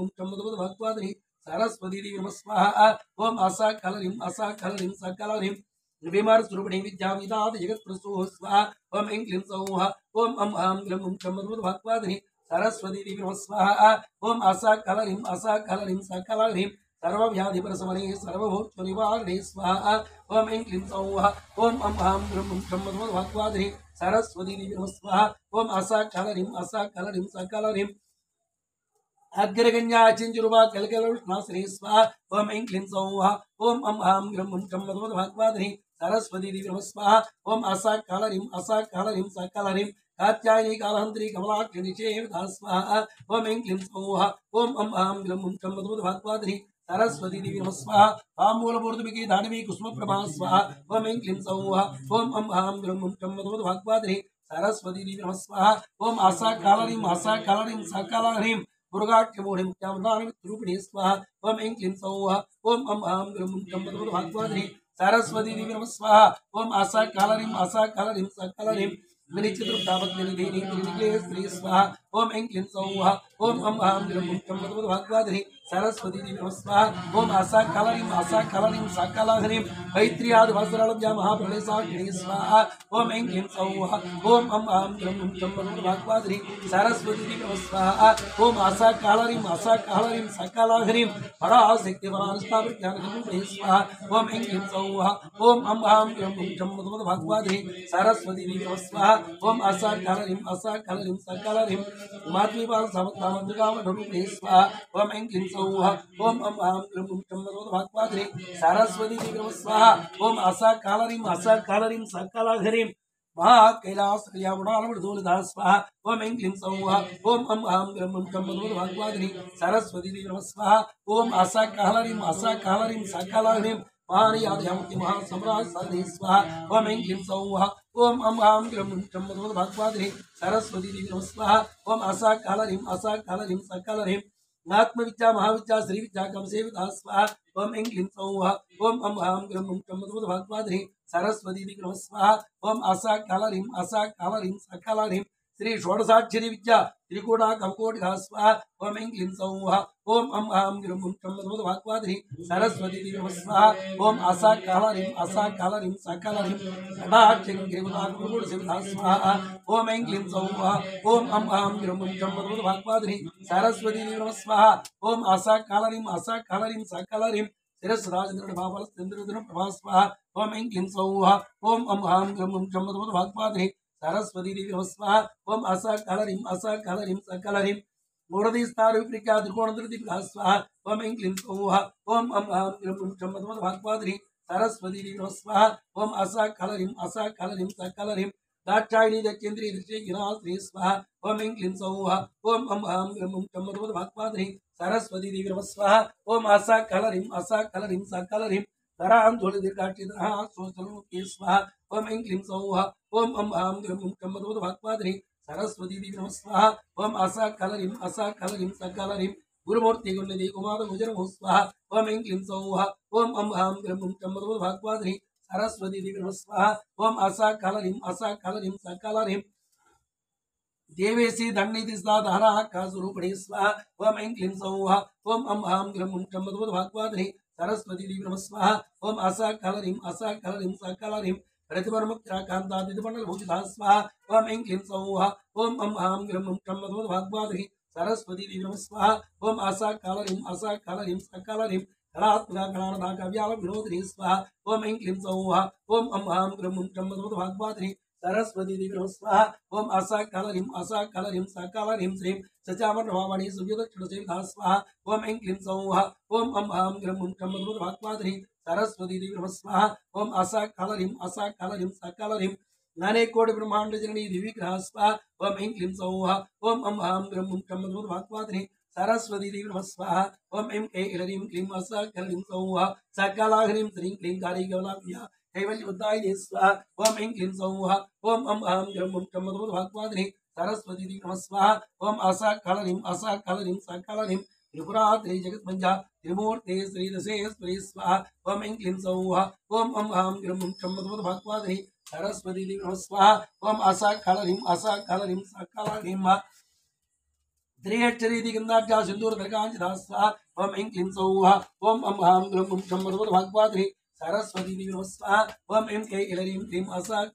[SPEAKER 1] भागवादिनी सरस्वती देवी नमः स्वाहा ओम आसा कलरीं सकलहरीं विमर स्वरूपिणी विद्याविदात जगत्प्रसूः स्वाहा ओम ऐं क्लीं सौः ओम अं आं ग्रं भागवादिनी सरस्वती देवी नमः स्वाहा ओम आसा कलरीं सकलहरीं सर्वव्याधिपरशमने सर्वभूतनिवारणे स्वाहा ओम ऐं क्लीं सौः ओम अं आं ग्रं भागवादिनी सरस्वती देवी नमः स्वाहा ओम आसा कलरीं सकलहरीं अग्रगण्या चिंचुरुवा कलकलुष्णाश्री स्वाहा ओम ऐं क्लीं सौः ओम अं आं ग्रं भागवादिनी सरस्वती देवी नमः स्वाहा ओम आसा कलरीं सकलहरीं कात्यायनी कालहंत्री कमलाक्षी निषेविता स्वाहा ओम ऐं क्लीं सौः ओम अं आं ग्रं भागवादिनी सरस्वती देवी नमः स्वाहा ताम्बूलपूर्तमिकी दानवी कुसुमप्रभा स्वाहा ओम ऐं क्लीं सौः ओम अं आं ग्रं भागवादिनी सरस्वती देवी नमः स्वाहा ओम आसा कलरीं सकलहरीं मुरुगाक्षमूढ़िं रूपिणी स्वाहा ओम ऐं क्लीं सौः ओम अं आं ग्रं भागवादिनी सरस्वती देवी नमः स्वाहा ओम आसा कलरीं सकलहरीं स्त्री स्वाहा ओम ऐं क्लीं सौः ओम अं आं ग्रं भागवादिनी सरस्वती देवी नमः स्वाहा ओम आसा कलरीं सकलहरीं मैत्रियादिवासरालभ्या महाप्रलय साक्षिणी स्वाहा ओम ऐं क्लीं सौः ओम अं आं ग्रं भागवादिनी सरस्वती देवी नमः स्वाहा ओम आसा कलरीं सकलहरीं पराशक्ति परानिष्ठाविज्ञानरूपिणी स्वाहा ओम ऐं क्लीं सौः ओम अं आं ग्रं भागवादिनी सरस्वती देवी नमः स्वाहा ओम आसा कलरीं सकलहरीं मातृपाल समत्तामद्रिकामरूपिणी स्वाहा ओम ऐं क्लीं सौः ओम अं आं ग्रं भागवादिनी सरस्वती देवी नमः स्वाहा ओम आसा कलरीं सकलहरीं महाकैलासयामुणालमृदूलधा स्वाहा ओम ऐं क्लीं सौः ओम अं आं ग्रं भागवादिनी सरस्वती देवी नमः स्वाहा ओम आसा कलरीं सकलहरीं महानियादयामुक्ति महासम्राज्ञी स्वाहा ओम ऐं क्लीं सौः ओम अं आं ग्रं भागवादिनी सरस्वती देवी नमः स्वाहा ओम आसा कलरीं सकलहरीं आत्मविद्या महाविद्या श्री विद्या कम सेविता स्वाहा ओम ऐं क्लीं सौः ओम अं हां ग्रं भगवद्भागवती सरस्वती नमः स्वाहा ओम आसा कालरीं सकालरीं श्री षोडशाक्षरी विद्या त्रिकोटा कवकोटिका स्वाहा ओम ऐं क्लीं सौः ओम अं हां ग्रं भगवद्भागवती सरस्वती नमः स्वाहा ओम आसा कालरीं सकालरीं कटाक्षं ग्रीवता कवकोटिका स्वाहा ओम ऐं क्लीं सौः ओम अं हां ग्रं भगवद्भागवती सरस्वती नमः स्वाहा ओम आसा कालरीं सकालरीं शिरस्राजन्द्र भावल चंद्रद्र प्रभास्वाहा ओम ऐं क्लीं सौः ओम अं हां ग्रं भगवद्भागवती सरस्वती देवी नमः स्वाहा ओम आसा कालरीं सकलरीं मूर्ति स्थान विप्रिका त्रिकोणद्रति स्वाहा ओम ऐं क्लीं सौः ओम अं हां ग्रं भगवद्भागवती सरस्वती देवी नमः स्वाहा ओम आसा कालरीं सकलरीं दाक्षायणी दक्षेन्द्री दृष्टिगिरा श्री स्वाहा ओम ऐं क्लीं सौः ओम अं हां ग्रं भगवद्भागवती सरस्वती देवी नमः स्वाहा ओम आसा कालरीं सकलरीं धरांधुल दीर्घाक्षितः सोचलमुखे स्वाहा ओम ऐं क्लीं सौः ओम अं हां ग्रं भगवद्भागवती सरस्वती देवी नमः स्वाहा ओम आसा कालरीं सकलरीं गुरुमूर्ति गुण्यदे कुमार गुजरमु स्वाहा ओम ऐं क्लीं सौः ओम अं हां ग्रं भगवद्भागवती सरस्वती देवी नमः स्वाहा ओम आसा कालरीं सकलरीं देवेशी दंडिति साधारा कासुरूपिणी स्वाहा ओम ऐं क्लीं सौः ओम अं हां ग्रं भगवद्भागवती सरस्वती देवी नमः स्वाहा ओम आसा कालरीं सकलरीं प्रतिपरमुक्त्रा कांतादितमंडल भूषिता स्वाहा ओम ऐं क्लीं सौः ओम अं हां ग्रं भगवद्भागवती सरस्वती देवी नमः स्वाहा ओम आसा कालरीं सकलरीं कलात्मका कलानदा कव्याल विनोदिनी स्वाहा ओम ऐं क्लीं सौः ओम अं हां ग्रं भगवद्भागवती सरस्वती देवी नमः स्वाहा ओम आसा कालरीं सकलरीं श्रीं सचामर्णवाणी सुव्यदक्षिणसेविता स्वाहा ओम ऐं क्लीं सौः ओम अं हां ग्रं भगवद्भागवती सरस्वती देवी नमः स्वाहा ओम आसा कालरीं सकलरीं नाने कोटि ब्रह्मांड जननी देवी ग्रह स्वाहा ओम ऐं क्लीं सौः ओम अं हां ग्रं भगवद्भागवती सरस्वती देवी नमः स्वाहा ओम ऐं क्लीं आसा कालरीं सौः सकलाहरीं श्रीं क्लीं कारिगौलाभ्या कैवल्योद्धायिनी स्वाहा ओम ऐं क्लीं सौः ओम अं हां ग्रं भगवद्भागवती सरस्वती देवी नमः स्वाहा ओम आसा कालरीं सकलरीं त्रिपुरात्रि जगत्मंजा त्रिमूर्ते श्रीदशेश्वरी स्वाहा ओम ऐं क्लीं सौः ओम अं हां ग्रं भगवद्भागवती सरस्वती देवी नमः स्वाहा ओम आसा कालरीं सकलरीं त्रिअक्षरी दिगंधाढ्या सिंदूर दर्गांचिता स्वाहा ओम ऐं क्लीं सौः ओम अं हां ग्रं भगवद्भागवती सरस्वती देवी नमः स्वाहा ओम ऐं क्लीं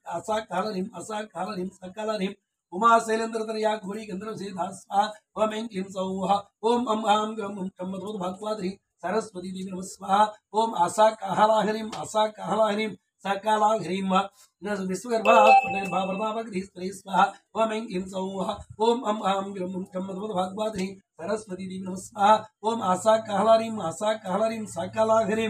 [SPEAKER 1] आसा कालरीं सकलरीं उमा शैलेन्द्र तनया घोरी गंधर्व से स्वाहा ओम ऐं क्लीं सौः ओम अं हां ग्रं भगवद्भागवती सरस्वती देवी नमः स्वाहा ओम आसा काहलाहरीं सकलाहरीं विश्वगर्भा स्वाहा ओम ऐं क्लीं सौः ओम अं हां ग्रं भगवद्भागवती सरस्वती देवी नमः स्वाहा ओम आसा काहलाहरीं सकलाहरीं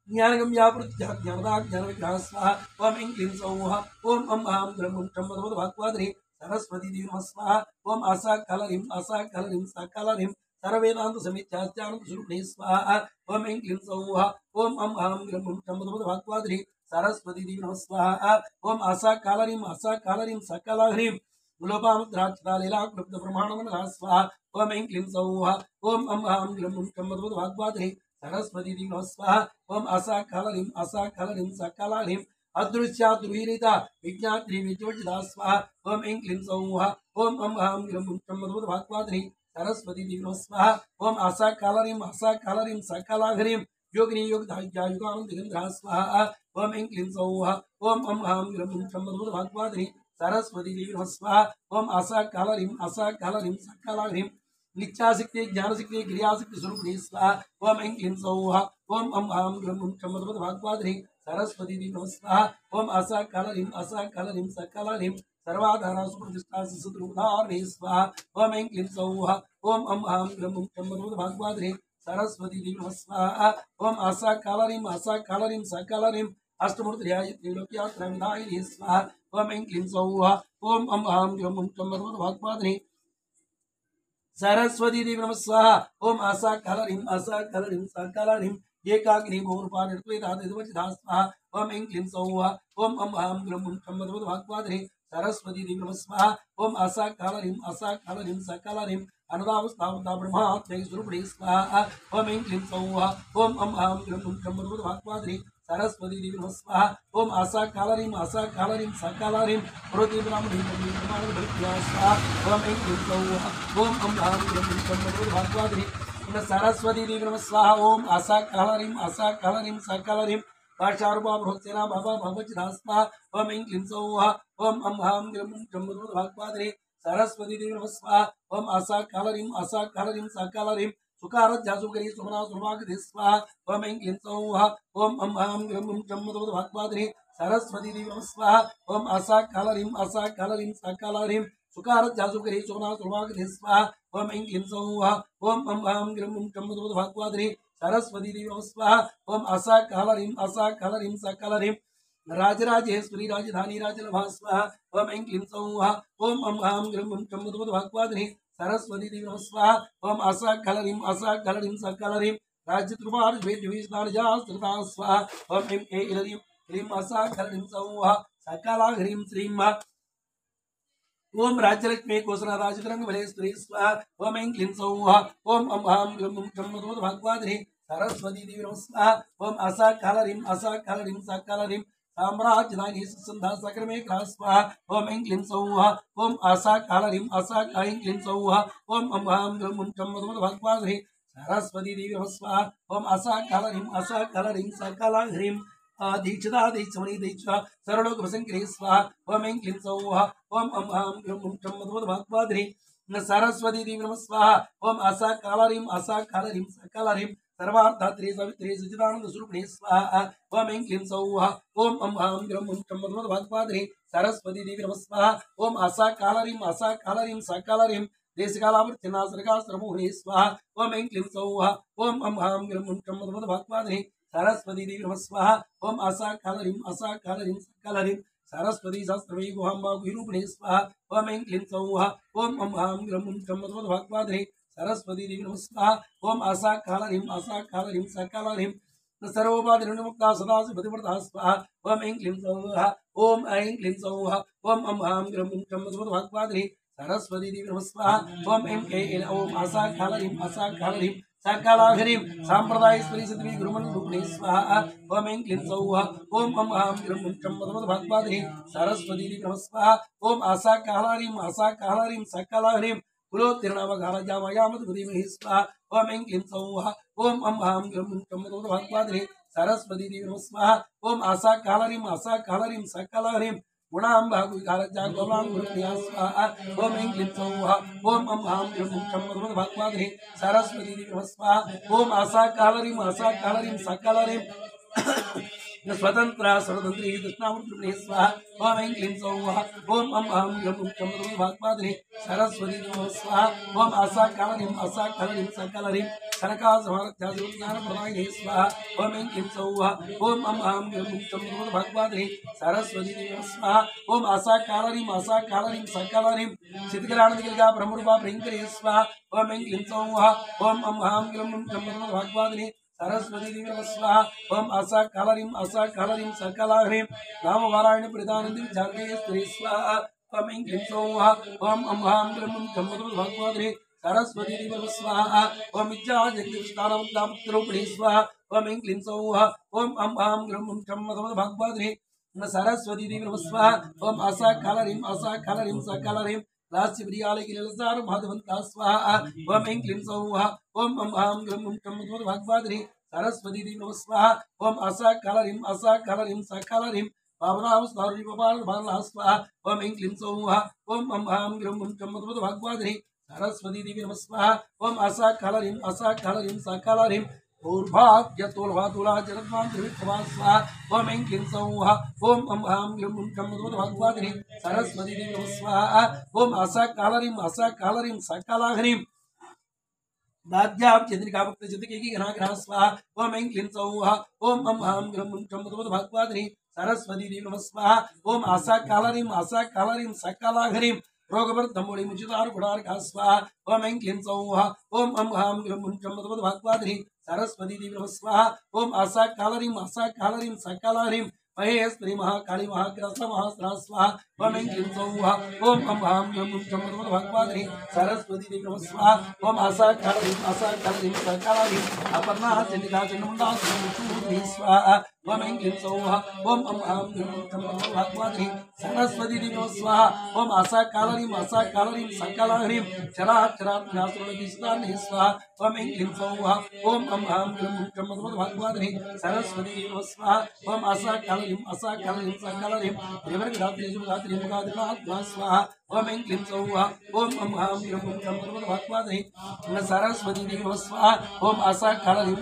[SPEAKER 1] ज्ञानगम्या ज्ञानदा ज्ञानविग्रह स्वाहा ओम ऐं क्लीं सौः ओम अं हां ग्रं भगवद्भागवती सरस्वती देवी नमः स्वाहा ओम आसा कालरीं सकलरीं सर्ववेदांत समीत्यास्यानंद स्वरूपिणी स्वाहा ओम ऐं क्लीं सौः ओम अं हां ग्रं भगवद्भागवती सरस्वती देवी नमः स्वाहा ओम आसा कालरीं सकलरीं लोपामुद्राक्षता लीला कृप्त ब्रह्मांड स्वाहा ओम ऐं क्लीं सौः ओम अं हां ग्रं भगवद्भागवती सरस्वती देवी नमः स्वाहा ओम आसा कालरीं सकलरीं अदृश्या दुर्विनीता विज्ञात्री विज्योतिदा स्वाहा ओम ऐं क्लीं सौः ओम अं हां ग्रं भगवद्भागवती सरस्वती देवी नमः स्वाहा ओम आसा कालरीं सकलाहरीं योगिनी योगधाज्ञा युगानंद दिगंधरा स्वाहा ओम ऐं क्लीं सौः ओम अं हां ग्रं भगवद्भागवती सरस्वती देवी नमः स्वाहा ओम आसा कालरीं सकलाहरीं नित्याशक्ति ज्ञानशक्ति क्रियाशक्ति स्वरूपिणी स्वाहा ओम ऐं क्लीं सौः ओम अं हां ग्रं भगवद्भागवती सरस्वती देवी नमः स्वाहा ओम आसा कालरीं सकलाहरीं सर्वाधारा सुप्रतिष्ठा सुद्रुधारणे स्वाहा ओम ऐं क्लीं सौः ओम अं हां ग्रं भगवद्भागवती सरस्वती देवी नमः स्वाहा ओम आसा कालरीं सकलाहरीं अष्टमूर्तिर्याय त्रिलोक्यात्रा विधायिनी स्वाहा ओम ऐं क्लीं सौः ओम अं हां ग्रं भगवद्भागवती सरस्वती देवी नमः स्वाहा ओम आसा कालरीं सकलाहरीं एकाग्नि भूरूपा निर्त्वेदा स्वाहा ओम ऐं क्लीं सौः ओम अं हां ग्रं भगवद्भागवती सरस्वती देवी नमः स्वाहा ओम आसा कालरीं सकलरीं अनुदावस्तावता ब्रह्मात्मै स्वरूपिणी स्वाहा ओम ऐं क्लीं सौः ओम अं आं ग्रं ब्रह्मभूतभागवादिनी सरस्वती देवी नमः स्वाहा ओम आसा कालरीं सकलरीं पुरोति ब्राह्मणी ब्रह्माण्डभृत्या स्वाहा ओम ऐं क्लीं सौः ओम अं आं ग्रं ब्रह्मभूतभागवादिनी सरस्वती देवी नमः स्वाहा ओम आसा कालरीं सकलरीं पाशारूपा बृहत्सेना बाबा भगवच्चिदास्मा ओम ऐं क्लीं सौः ओम अं आं ग्रं ब्रह्मभूतभागवादिनी सरस्वती देवी नमः स्वाहा ओम आसा कालरीं सकलरीं सुकारज्जासुकरी सुमना सुभागदे स्वाहा ओम ऐं क्लीं सौः ओम अं आं ग्रं ब्रह्मभूतभागवादिनी सरस्वती देवी नमः स्वाहा ओम आसा कालरीं सकलरीं सुकारज्जासुकरी सुमना सुभागदे स्वाहा ओम ऐं क्लीं सौः ओम अं आं ग्रं ब्रह्मभूतभागवादिनी सरस्वती देवी नमः स्वाहा ओम आसा कालरीं सकलरीं राजराजेश्वरी राजधानी राजलभा स्वाहा ओम ऐं क्लीं सौः ओम अं आं ग्रं ब्रह्मभूतभागवादिनी सरस्वती देवी नमः स्वाहा ओम आसा कालरीं सकलरीं राज्यत्रुपार्जवेद्विष्णार्जास्त्रिता स्वाहा ओम ऐं क्लीं क्लीं आसा कालरीं सौः सकलाघ्रीं श्रीं ओम राज्यलक्ष्मी कोसनादाचितरंगबलेश्वरी स्वाहा ओम ऐं क्लीं सौः ओम अं आं ग्रं ब्रह्मभूतभागवादिनी सरस्वती देवी नमः स्वाहा ओम आसा कालरीं सकलरीं साम्राज्यदायिनी सुसंधा सकरमे स्वाहा ओम ऐं क्लीं सौः ओम आसा कालरीं ऐं क्लीं सौः ओम अं आं ग्रं ब्रह्मभूतभागवादिनी सरस्वती देवी नमः स्वाहा ओम आसा कालरीं सकलाघ्रीं दीक्षिता दीक्षमणि दीक्षा सर्वलोकवसंकरी स्वाहा ओम ऐं क्लीं सौः ओम अं आं ग्रं ब्रह्मभूतभागवादिनी सरस्वती देवी नमः स्वाहा ओम आसा कालरीं सकलरीं सर्वार्थात्री सवित्री सच्चिदानंद स्वरूपिणी स्वाहा ओम ऐं क्लीं सौः ओम अं आं ग्रं ब्रह्मभूतभागवादिनी सरस्वती देवी नमः स्वाहा ओम आसा कालरीं सकलरीं देशकालावर्तिना सर्गास्त्रमोहिनी स्वाहा ओम ऐं क्लीं सौः ओम अं आं ग्रं ब्रह्मभूतभागवादिनी सरस्वती देवी नमः स्वाहा ओम आसा कालरीं सकलरीं सरस्वती शास्त्रमयी गुहाम्बा गुहिरूपिणी स्वाहा ओम ऐं क्लीं सौः ओम अं आं ग्रं ब्रह्मभूतभागवादिनी सरस्वती देवी नमः स्वाहा ओम आसा कालरीं सकलरीं सर्वोपाधिर्विमुक्ता सदा सुपतिव्रता स्वाहा ओम ऐं क्लीं सौः ओम ऐं क्लीं सौः ओम अं आं ग्रं ब्रह्मभूतभागवादिनी सरस्वती देवी नमः स्वाहा ओम ऐं ओम आसा कालरीं सकलाघ्रीं सांप्रदायेश्वरी सद्वी गुरुमण्डूपिणी स्वाहा ओम ऐं क्लीं सौः ओम अं आं ग्रं ब्रह्मभूतभागवादिनी सरस्वती देवी नमः स्वाहा ओम आसा कालरीं सकलाघ्रीं कुलोत्तीर्णावघारजामयामधुमहि स्वाहा ओम ऐं क्लीं सौः ओम अं आं ग्रं ब्रह्मभूतभागवादिनी सरस्वती देवी नमः स्वाहा ओम आसा कालरीं सकलाघ्रीं गुणाम्बागुविकारजागोलाङ्गुरुप्रिया स्वाहा ओम ऐं क्लीं सौः ओम अं आं ग्रं ब्रह्मभूतभागवादिनी सरस्वती देवी नमः स्वाहा ओम आसा कालरीं सकलरीं स्वतंत्र सर्वतंत्री दक्षिणामूर्ति स्वाहा ओम ऐं क्लीं सौः ओम अं आं ग्रं ब्रह्मभूतभागवादिनी सरस्वती देवी नमः स्वाहा ओम आसा कालरीं सकलरीं सनकासमारथ्यादिज्ञानप्रदायिनी स्वाहा ओम ऐं क्लीं सौः ओम अं आं ग्रं ब्रह्मभूतभागवादिनी सरस्वती देवी नमः स्वाहा ओम आसा कालरीं सकलरीं सिद्धिकरानंदगिरिजा ब्रह्मरूपा प्रियंकरी स्वाहा ओम ऐं क्लीं सौः ओम अं आं ग्रं ब्रह्मभूतभागवादिनी सरस्वती देवी नमः स्वाहा ओम आसा कालरीं सकलाघ्रीं रामवारायण प्रदानंदी विचारकेश्वरी स्वाहा ओम ऐं क्लीं सौः ओम अं आं ग्रं ब्रह्मभूतभागवादिनी सरस्वती देवी नमः स्वाहा ओम विद्याजगदीष्टानवद्दापत्रूपिणी स्वाहा ओम ऐं क्लीं सौः ओम अं आं ग्रं ब्रह्मभूतभागवादिनी सरस्वती देवी नमः स्वाहा ओम आसा कालरीं सकलाघ्रीं लास्यप्रियालयगिरिलसार माधवन्ता स्वाहा ओम ऐं क्लीं सौः ओम अं आं ग्रं ब्रह्मभूतभागवादिनी सरस्वती देवी नमः स्वाहा ओम आसा कालरीं सकलाघ्रीं पावनावस्तारुणिपपालभारला स्वाहा ओम ऐं क्लीं सौः ओम अं आं ग्रं ब्रह्मभूतभागवादिनी सरस्वती देवी नमः स्वाहा ओम आसा कालरीं सकलाघ्रीं पूर्भाग्यतोलभातुला जगद्वान्त्रिविक्रमा स्वाहा ओम ऐं क्लीं सौः ओम अं आं ग्रं ब्रह्मभूतभागवादिनी सरस्वती देवी नमः स्वाहा ओम आसा कालरीं सकलाघ्रीं दाद्याब्जन्द्रिकाभक्तचित्तकेकी स्वाहा ओम ऐं क्लीं सौः ओम अं आं ग्रं ब्रह्मभूतभागवादिनी सरस्वती देवी नमः स्वाहा ओम आसा कालरीं सकलाघ्रीं रोगवर्धमोळि मुचितार गुणार्घा स्वाहा ओम ऐं क्लीं सौः ओम अं आं ग्रं ब्रह्मभूतभागवादिनी सरस्वती देवी नमः स्वाहा ओम आसा कालरीं सकलाघ्रीं महेश्वरी महाकाली महाग्रस्त महास्त्रा स्वाहा ओम ऐं क्लीं सौः ओम अं हां ग्रं चं भगवती सरस्वती देवी नमः स्वाहा ओम आसाकालीं सकालीं अपर्णा चंडिका चंडमुंडा सूर्ये स्वाहा ओम ऐं क्लीं सौः ओम अं हां ग्रं चं भगवती सरस्वती देवी नमः स्वाहा ओम आसाकालीं सकालीं चराचरात्म्यासुरदिस्तानि स्वाहा ओम ऐं क्लीं सौः ओम अं हां ग्रं चं भगवती सरस्वती देवी नमः स्वाहा ओम आसाकालीं सकालीं त्रिवर्गदात्रेजुगात्रिमुगादिनात्मा स्वाहा ओम ऐं क्लीं सौः ओम अं हां ग्रं चं भगवती सरस्वती देवी नमः स्वाहा ओम आसाकालीं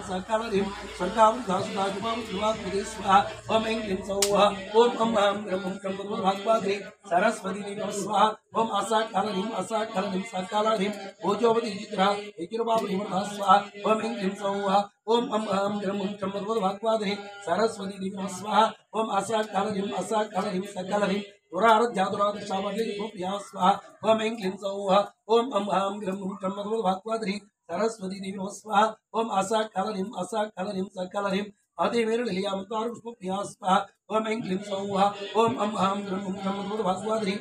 [SPEAKER 1] सकालीं स्वर्गावृतासुदाजुपावृत्वात्मदे स्वाहा ओम ऐं क्लीं सौः ओम अं हां ग्रं चं भगवती सरस्वती देवी नमः स्वाहा ओम आसाकालीं सकालीं भोजोवती चित्रा एकिरबावृता स्वाहा ओम ऐं क्लीं सौः ओम अं हां ग्रं चं भगवती सरस्वती देवी नमः स्वाहा ओम आसाकालीं सकालीं दुरारध्यादुरादशावधेया स्वाहा ओम ऐं क्लीं सौः ओम अं हां ग्रं चं भगवती सरस्वती देवी नमः स्वाहा ओम आसाकालीं सकालीं आदिवेरलियामतारुष्मप्रिया स्वाहा ओम ऐं क्लीं सौः ओम अं हां ग्रं चं भगवती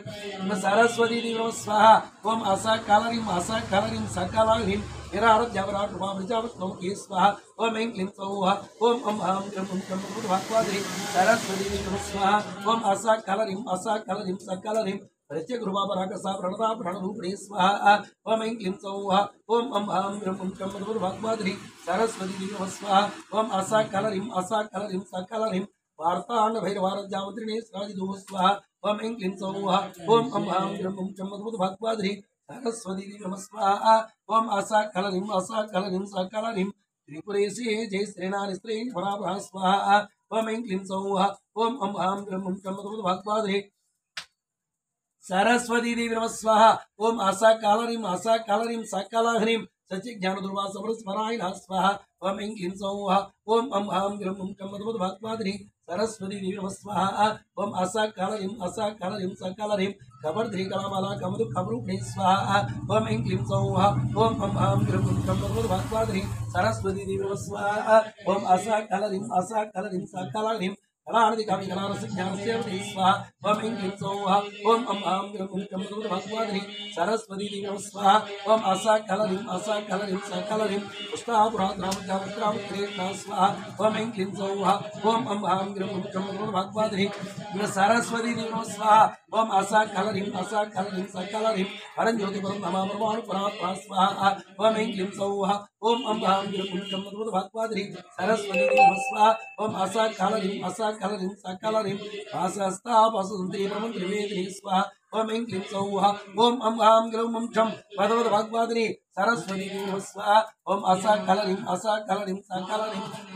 [SPEAKER 1] सरस्वती देवी नमः स्वाहा ओम आसाकालीं सकालीं निरारध्यावराटुमावृजावत्नमुखे स्वाहा ओम ऐं क्लीं सौः ओम अं हां ग्रं चं भगवती सरस्वती देवी नमः स्वाहा ओम आसाकालीं सकालीं प्रत्यगृहापराकसा प्रणता प्रणरूपिणे स्वाहा ओम ऐं क्लीं सौः ओम अं हां ग्रं चं भगवती सरस्वती देवी नमः स्वाहा ओम आसाकालीं सकालीं वार्तांड भैरवारजामत्रिणे स्वादिदो स्वाहा ओम ऐं क्लीं सौः ओम अं हां ग्रं चं भगवती सरस्वती देवी नमः स्वाहा ओम आसाकालीं सकालीं त्रिपुरेशे जय श्रेणानिस्त्रे पराभः स्वाहा ओम ऐं क्लीं सौः ओम अं हां ग्रं चं भगवती सरस्वती देवी नमः स्वाहा ओम आसाकालीं सकालीं सचिज्ञानदुर्वासवरस्मरायणः स्वाहा ओम ऐं क्लीं सौः ओम अं हां ग्रं चं भगवती सरस्वती देवी नमः स्वाहा ओम आसाकालीं सकालीं कबर्द्रीकलामाला कमधु कमरूपिणे स्वाहा ओम ऐं क्लीं सौः ओम अं हां ग्रं चं भगवती सरस्वती देवी नमः स्वाहा ओम आसाकालीं सकालीं कलानिधिकामिकलारसज्ञानस्य स्वाहा ओम ऐं क्लीं सौः ओम अं हां ग्रं चं भगवती सरस्वती देवी नमः स्वाहा ओम आसाकालीं सकालीं पुष्पापुरात्रामत्रामत्रेष्णा स्वाहा ओम ऐं क्लीं सौः ओम अं हां ग्रं चं भगवती सरस्वती देवी नमः स्वाहा ओम आसाकालीं सकालीं परञ्ज्योतिपरं नमामर्वाणुपरात्मा स्वाहा ओम ऐं क्लीं सौः ओम अं हां ग्रं चं भगवती सरस्वती देवी नमः स्वाहा ओम आसाकालीं सकालीं वासस्तापसुन्दरी प्रमन्त्रिवेदिनी स्वाहा ओम ऐं क्लीं सौः ओम अं हां ग्रं चं भगवती सरस्वती देवी नमः स्वाहा ओम आसाकालीं सकालीं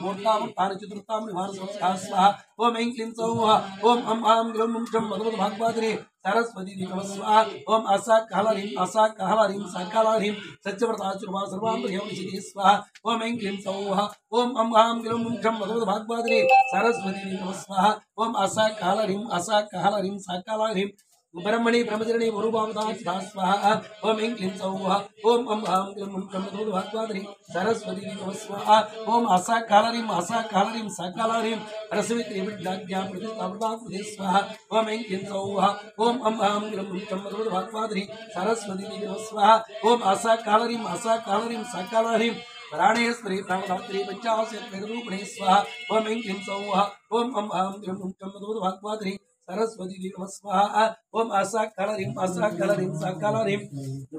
[SPEAKER 1] मूर्तामूर्तानि चतुर्थां निवारसंस्था स्वाहा ओम ऐं क्लीं सौः ओम अं हां ग्रं चं भगवती सरस्वती देवी नमः स्वाहा ओम आसाकालीं सकालीं सत्यव्रताचुर्वा सर्वाम्बर्यवनिषिते स्वाहा ओम ऐं क्लीं सौः ओम अं हां ग्रं चं भगवती सरस्वती देवी नमः स्वाहा ओम आसाकालीं सकालीं ब्रह्मणि ब्रह्मचरणे गुरुभावता स्वाहा ओम ऐं क्लीं सौः ओम अं हां ग्रं चं भगवती सरस्वती देवी नमः स्वाहा ओम आसाकालीं सकालीं रसवित्रिविद्याज्ञा प्रतिष्ठापृताकृते स्वाहा ओम ऐं क्लीं सौः ओम अं हां ग्रं चं भगवती सरस्वती देवी नमः स्वाहा ओम आसाकालीं सकालीं प्राणेश्वरी प्राणदात्री पंचाशरूपिणे स्वाहा ओम ऐं क्लीं सौः ओम अं हां ग्रं चं भगवती सरस्वती देवी नमः स्वाहा ओम आसाकालीं सकालीं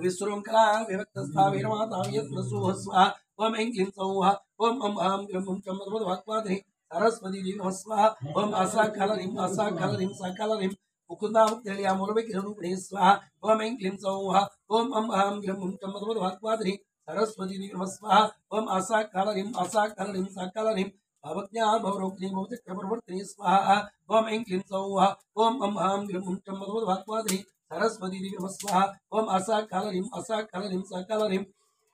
[SPEAKER 1] विश्रुंखला विभक्तस्था वीरमाता यत्प्रसूः स्वाहा ओम ऐं क्लीं सौः ओम अं हां ग्रं चं भगवती सरस्वती देवी नमः स्वाहा ओम आसाकालीं सकालीं मुकुन्दामुक्तिलया मूलविग्रहरूपिणे स्वाहा ओम ऐं क्लीं सौः ओम अं हां ग्रं चं भगवती सरस्वती देवी नमः स्वाहा ओम आसाकालीं सकालीं भवज्ञा भवरोग्नि भवचक्रप्रवर्तिनी स्वाहा ओम ऐं क्लीं सौः ओम अं हां ग्रं चं भगवती सरस्वती देवी नमः स्वाहा ओम आसाकालीं सकालीं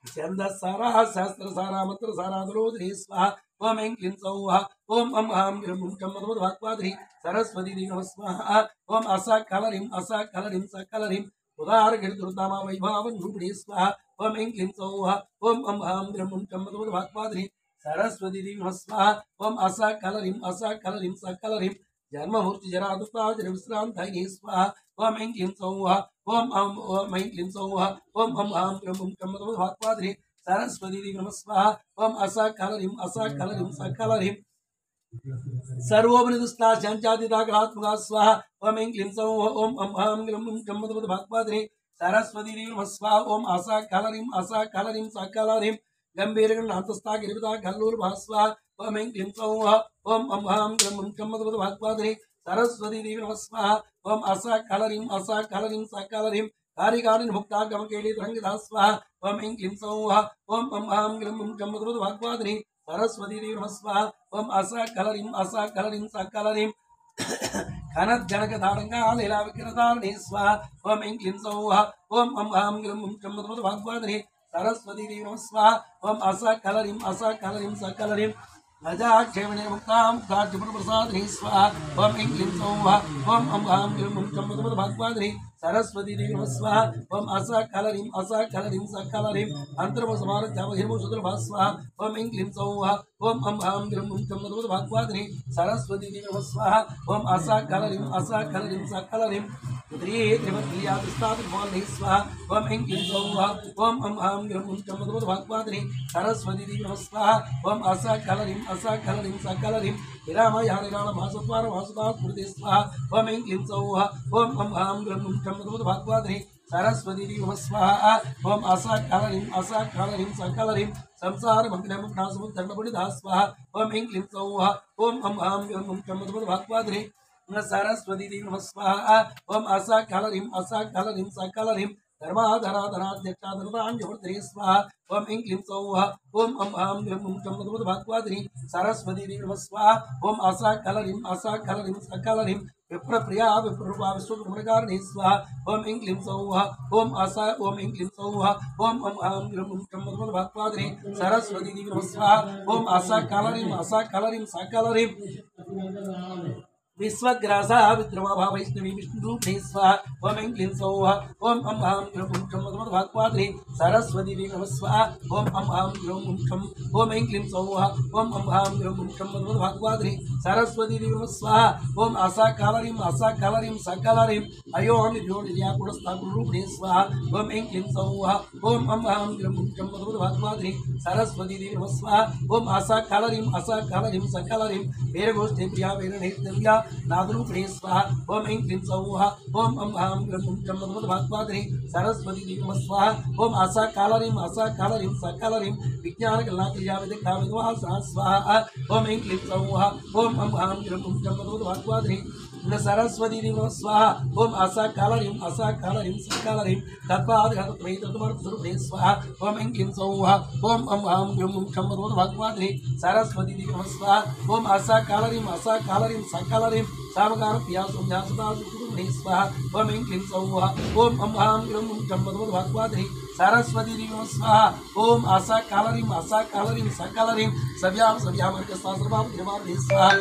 [SPEAKER 1] छन्दसारा सहस्रसारा मंत्रसारा दुरोधनी स्वाहा ओम ऐं क्लीं सौः ओम अं हां ग्रं चं भगवती सरस्वती देवी नमः स्वाहा ओम आसाकालीं सकालीं उदारगिरिदुर्दामा वैभावन्रूपिणी स्वाहा ओम ऐं क्लीं सौः ओम अं हां ग्रं चं भगवती सरस्वती देवी नमः स्वाहा ओम आसाकालीं सकालीं जन्ममूर्ति जरा दुष्टा जन विश्रांताय स्वाहा ओम ऐं क्लीं सौः ओम ऐं क्लीं सौः ओम आं क्लीं भागवद्री सरस्वती देवी नमः स्वाहा ओम असकलरिं सकलरिं सर्वोपनिषदुष्टा चंचादिता कलात्मका स्वाहा ओम ऐं क्लीं सौः ओम आं क्लीं भागवद्री सरस्वती देवी नमः स्वाहा ओम असकलरिं सकलरिं गंभीरगणान्तस्था गिरिवता गल्लूर्भा स्वाहा ओम ऐं क्लीं सौः ओम आं क्लीं भागवद्री सरस्वती देवी नमः स्वाहा ओम असकलरिं सकलरिं कारिकारिन् भुक्ता गमकेली तरंगिता स्वाहा ओम ऐं क्लीं सौः ओम आं क्लीं भागवद्री सरस्वती देवी नमः स्वाहा ओम असकलरिं सकलरिं खनत जनक धारंगा लीला विक्रतारिणी स्वाहा ओम ऐं क्लीं सौः ओम आं क्लीं भागवद्री सरस्वती देवी नमः स्वाहा ओम असकलरिं सकलरिं अजाक्षेमणे मुक्तां प्रसादिनी स्वाहा ओम ऐं क्लीं सौः ओम आं क्लीं भागवद्री सरस्वती देवी नमः स्वाहा ओम असकलरिं सकलरिं अंतर्मुसमारत्यावहिर्मुसुद्रभा स्वाहा ओम ऐं क्लीं सौः ओम आं क्लीं भागवद्री सरस्वती देवी नमः स्वाहा ओम असकलरिं सकलरिं त्रिवत्रियादिस्तात्रिभुवनै स्वाहा ओम ऐं क्लीं सौः ओम आं क्लीं भागवद्री सरस्वती देवी नमः स्वाहा ओम असकलरिं सकलरिं हिरामय हरिराण भासत्वार भासुता स्मृति स्वाहा ओम ऐं क्लीं सौः ओम आं क्लीं भागवद्री सरस्वती देवी नमः स्वाहा ओम असकलरिं सकलरिं संसार मंगलमुग्नासमुद्दंडपुटिधा स्वाहा ओम ऐं क्लीं सौः ओम आं क्लीं भागवद्री सरस्वती देवी नमः स्वाहा ओम असकलरिं सकलरिं धर्माधराधराध्यक्षाधरतान्यवर्तने स्वाहा ओम ऐं क्लीं सौः ओम आं क्लीं भागवद्री सरस्वती देवी नमः स्वाहा ओम असकलरिं सकलरिं विप्रप्रिया विप्ररूपा विश्वब्रह्मकारिणी स्वाहा ओम ऐं क्लीं सौः ओम ऐं क्लीं सौः ओम आं क्लीं भागवद्री सरस्वती देवी नमः स्वाहा ओम असकलरिं सकलरिं विश्वग्रासा विद्रमा वैष्णवी विष्णुरूपिणी स्वाहा ओम ऐं क्लीं सौः ओम आं क्लीं भागवद्री सरस्वती देवी नमः स्वाहा ओम आं क्लीं सौः ओम आं क्लीं भागवद्री सरस्वती देवी नमः स्वाहा ओम असकलरिं सकलरिं अयोनिर्योनिर्याकुटस्था गुरुरूपिणी स्वाहा ओम ऐं क्लीं सौः ओम आं क्लीं भागवद्री सरस्वती देवी नमः स्वाहा ओम असकलरिं सकलरिं वीरगोष्ठी प्रिया वीरनैर्दव्या नादरूपिणी स्वाहा ओम ऐं क्लीं सौः ओम आं क्लीं भागवद्री सरस्वती देवी नमः स्वाहा ओम असकलरिं सकलरिं विज्ञानकलाक्रियाविदग्धाविद्वांसः स्वाहा ओम ऐं क्लीं सौः ओम आं क्लीं भागवद्री सरस्वती देवी नमः स्वाहा ओम असकलरिं सकलरिं तत्पादघातत्वैतत्वमर्थरूपिणी स्वाहा ओम ऐं क्लीं सौः ओम आं क्लीं भागवद्री सरस्वती देवी नमः स्वाहा ओम असकलरिं सकलरिं सामगानप्रियासुन्यासुतासुरूपिणी स्वाहा ओम ऐं क्लीं सौः ओम आं क्लीं भागवद्री सरस्वती देवी नमः स्वाहा ओम असकलरिं सकलरिं सव्याम सर्वाम स्वाहा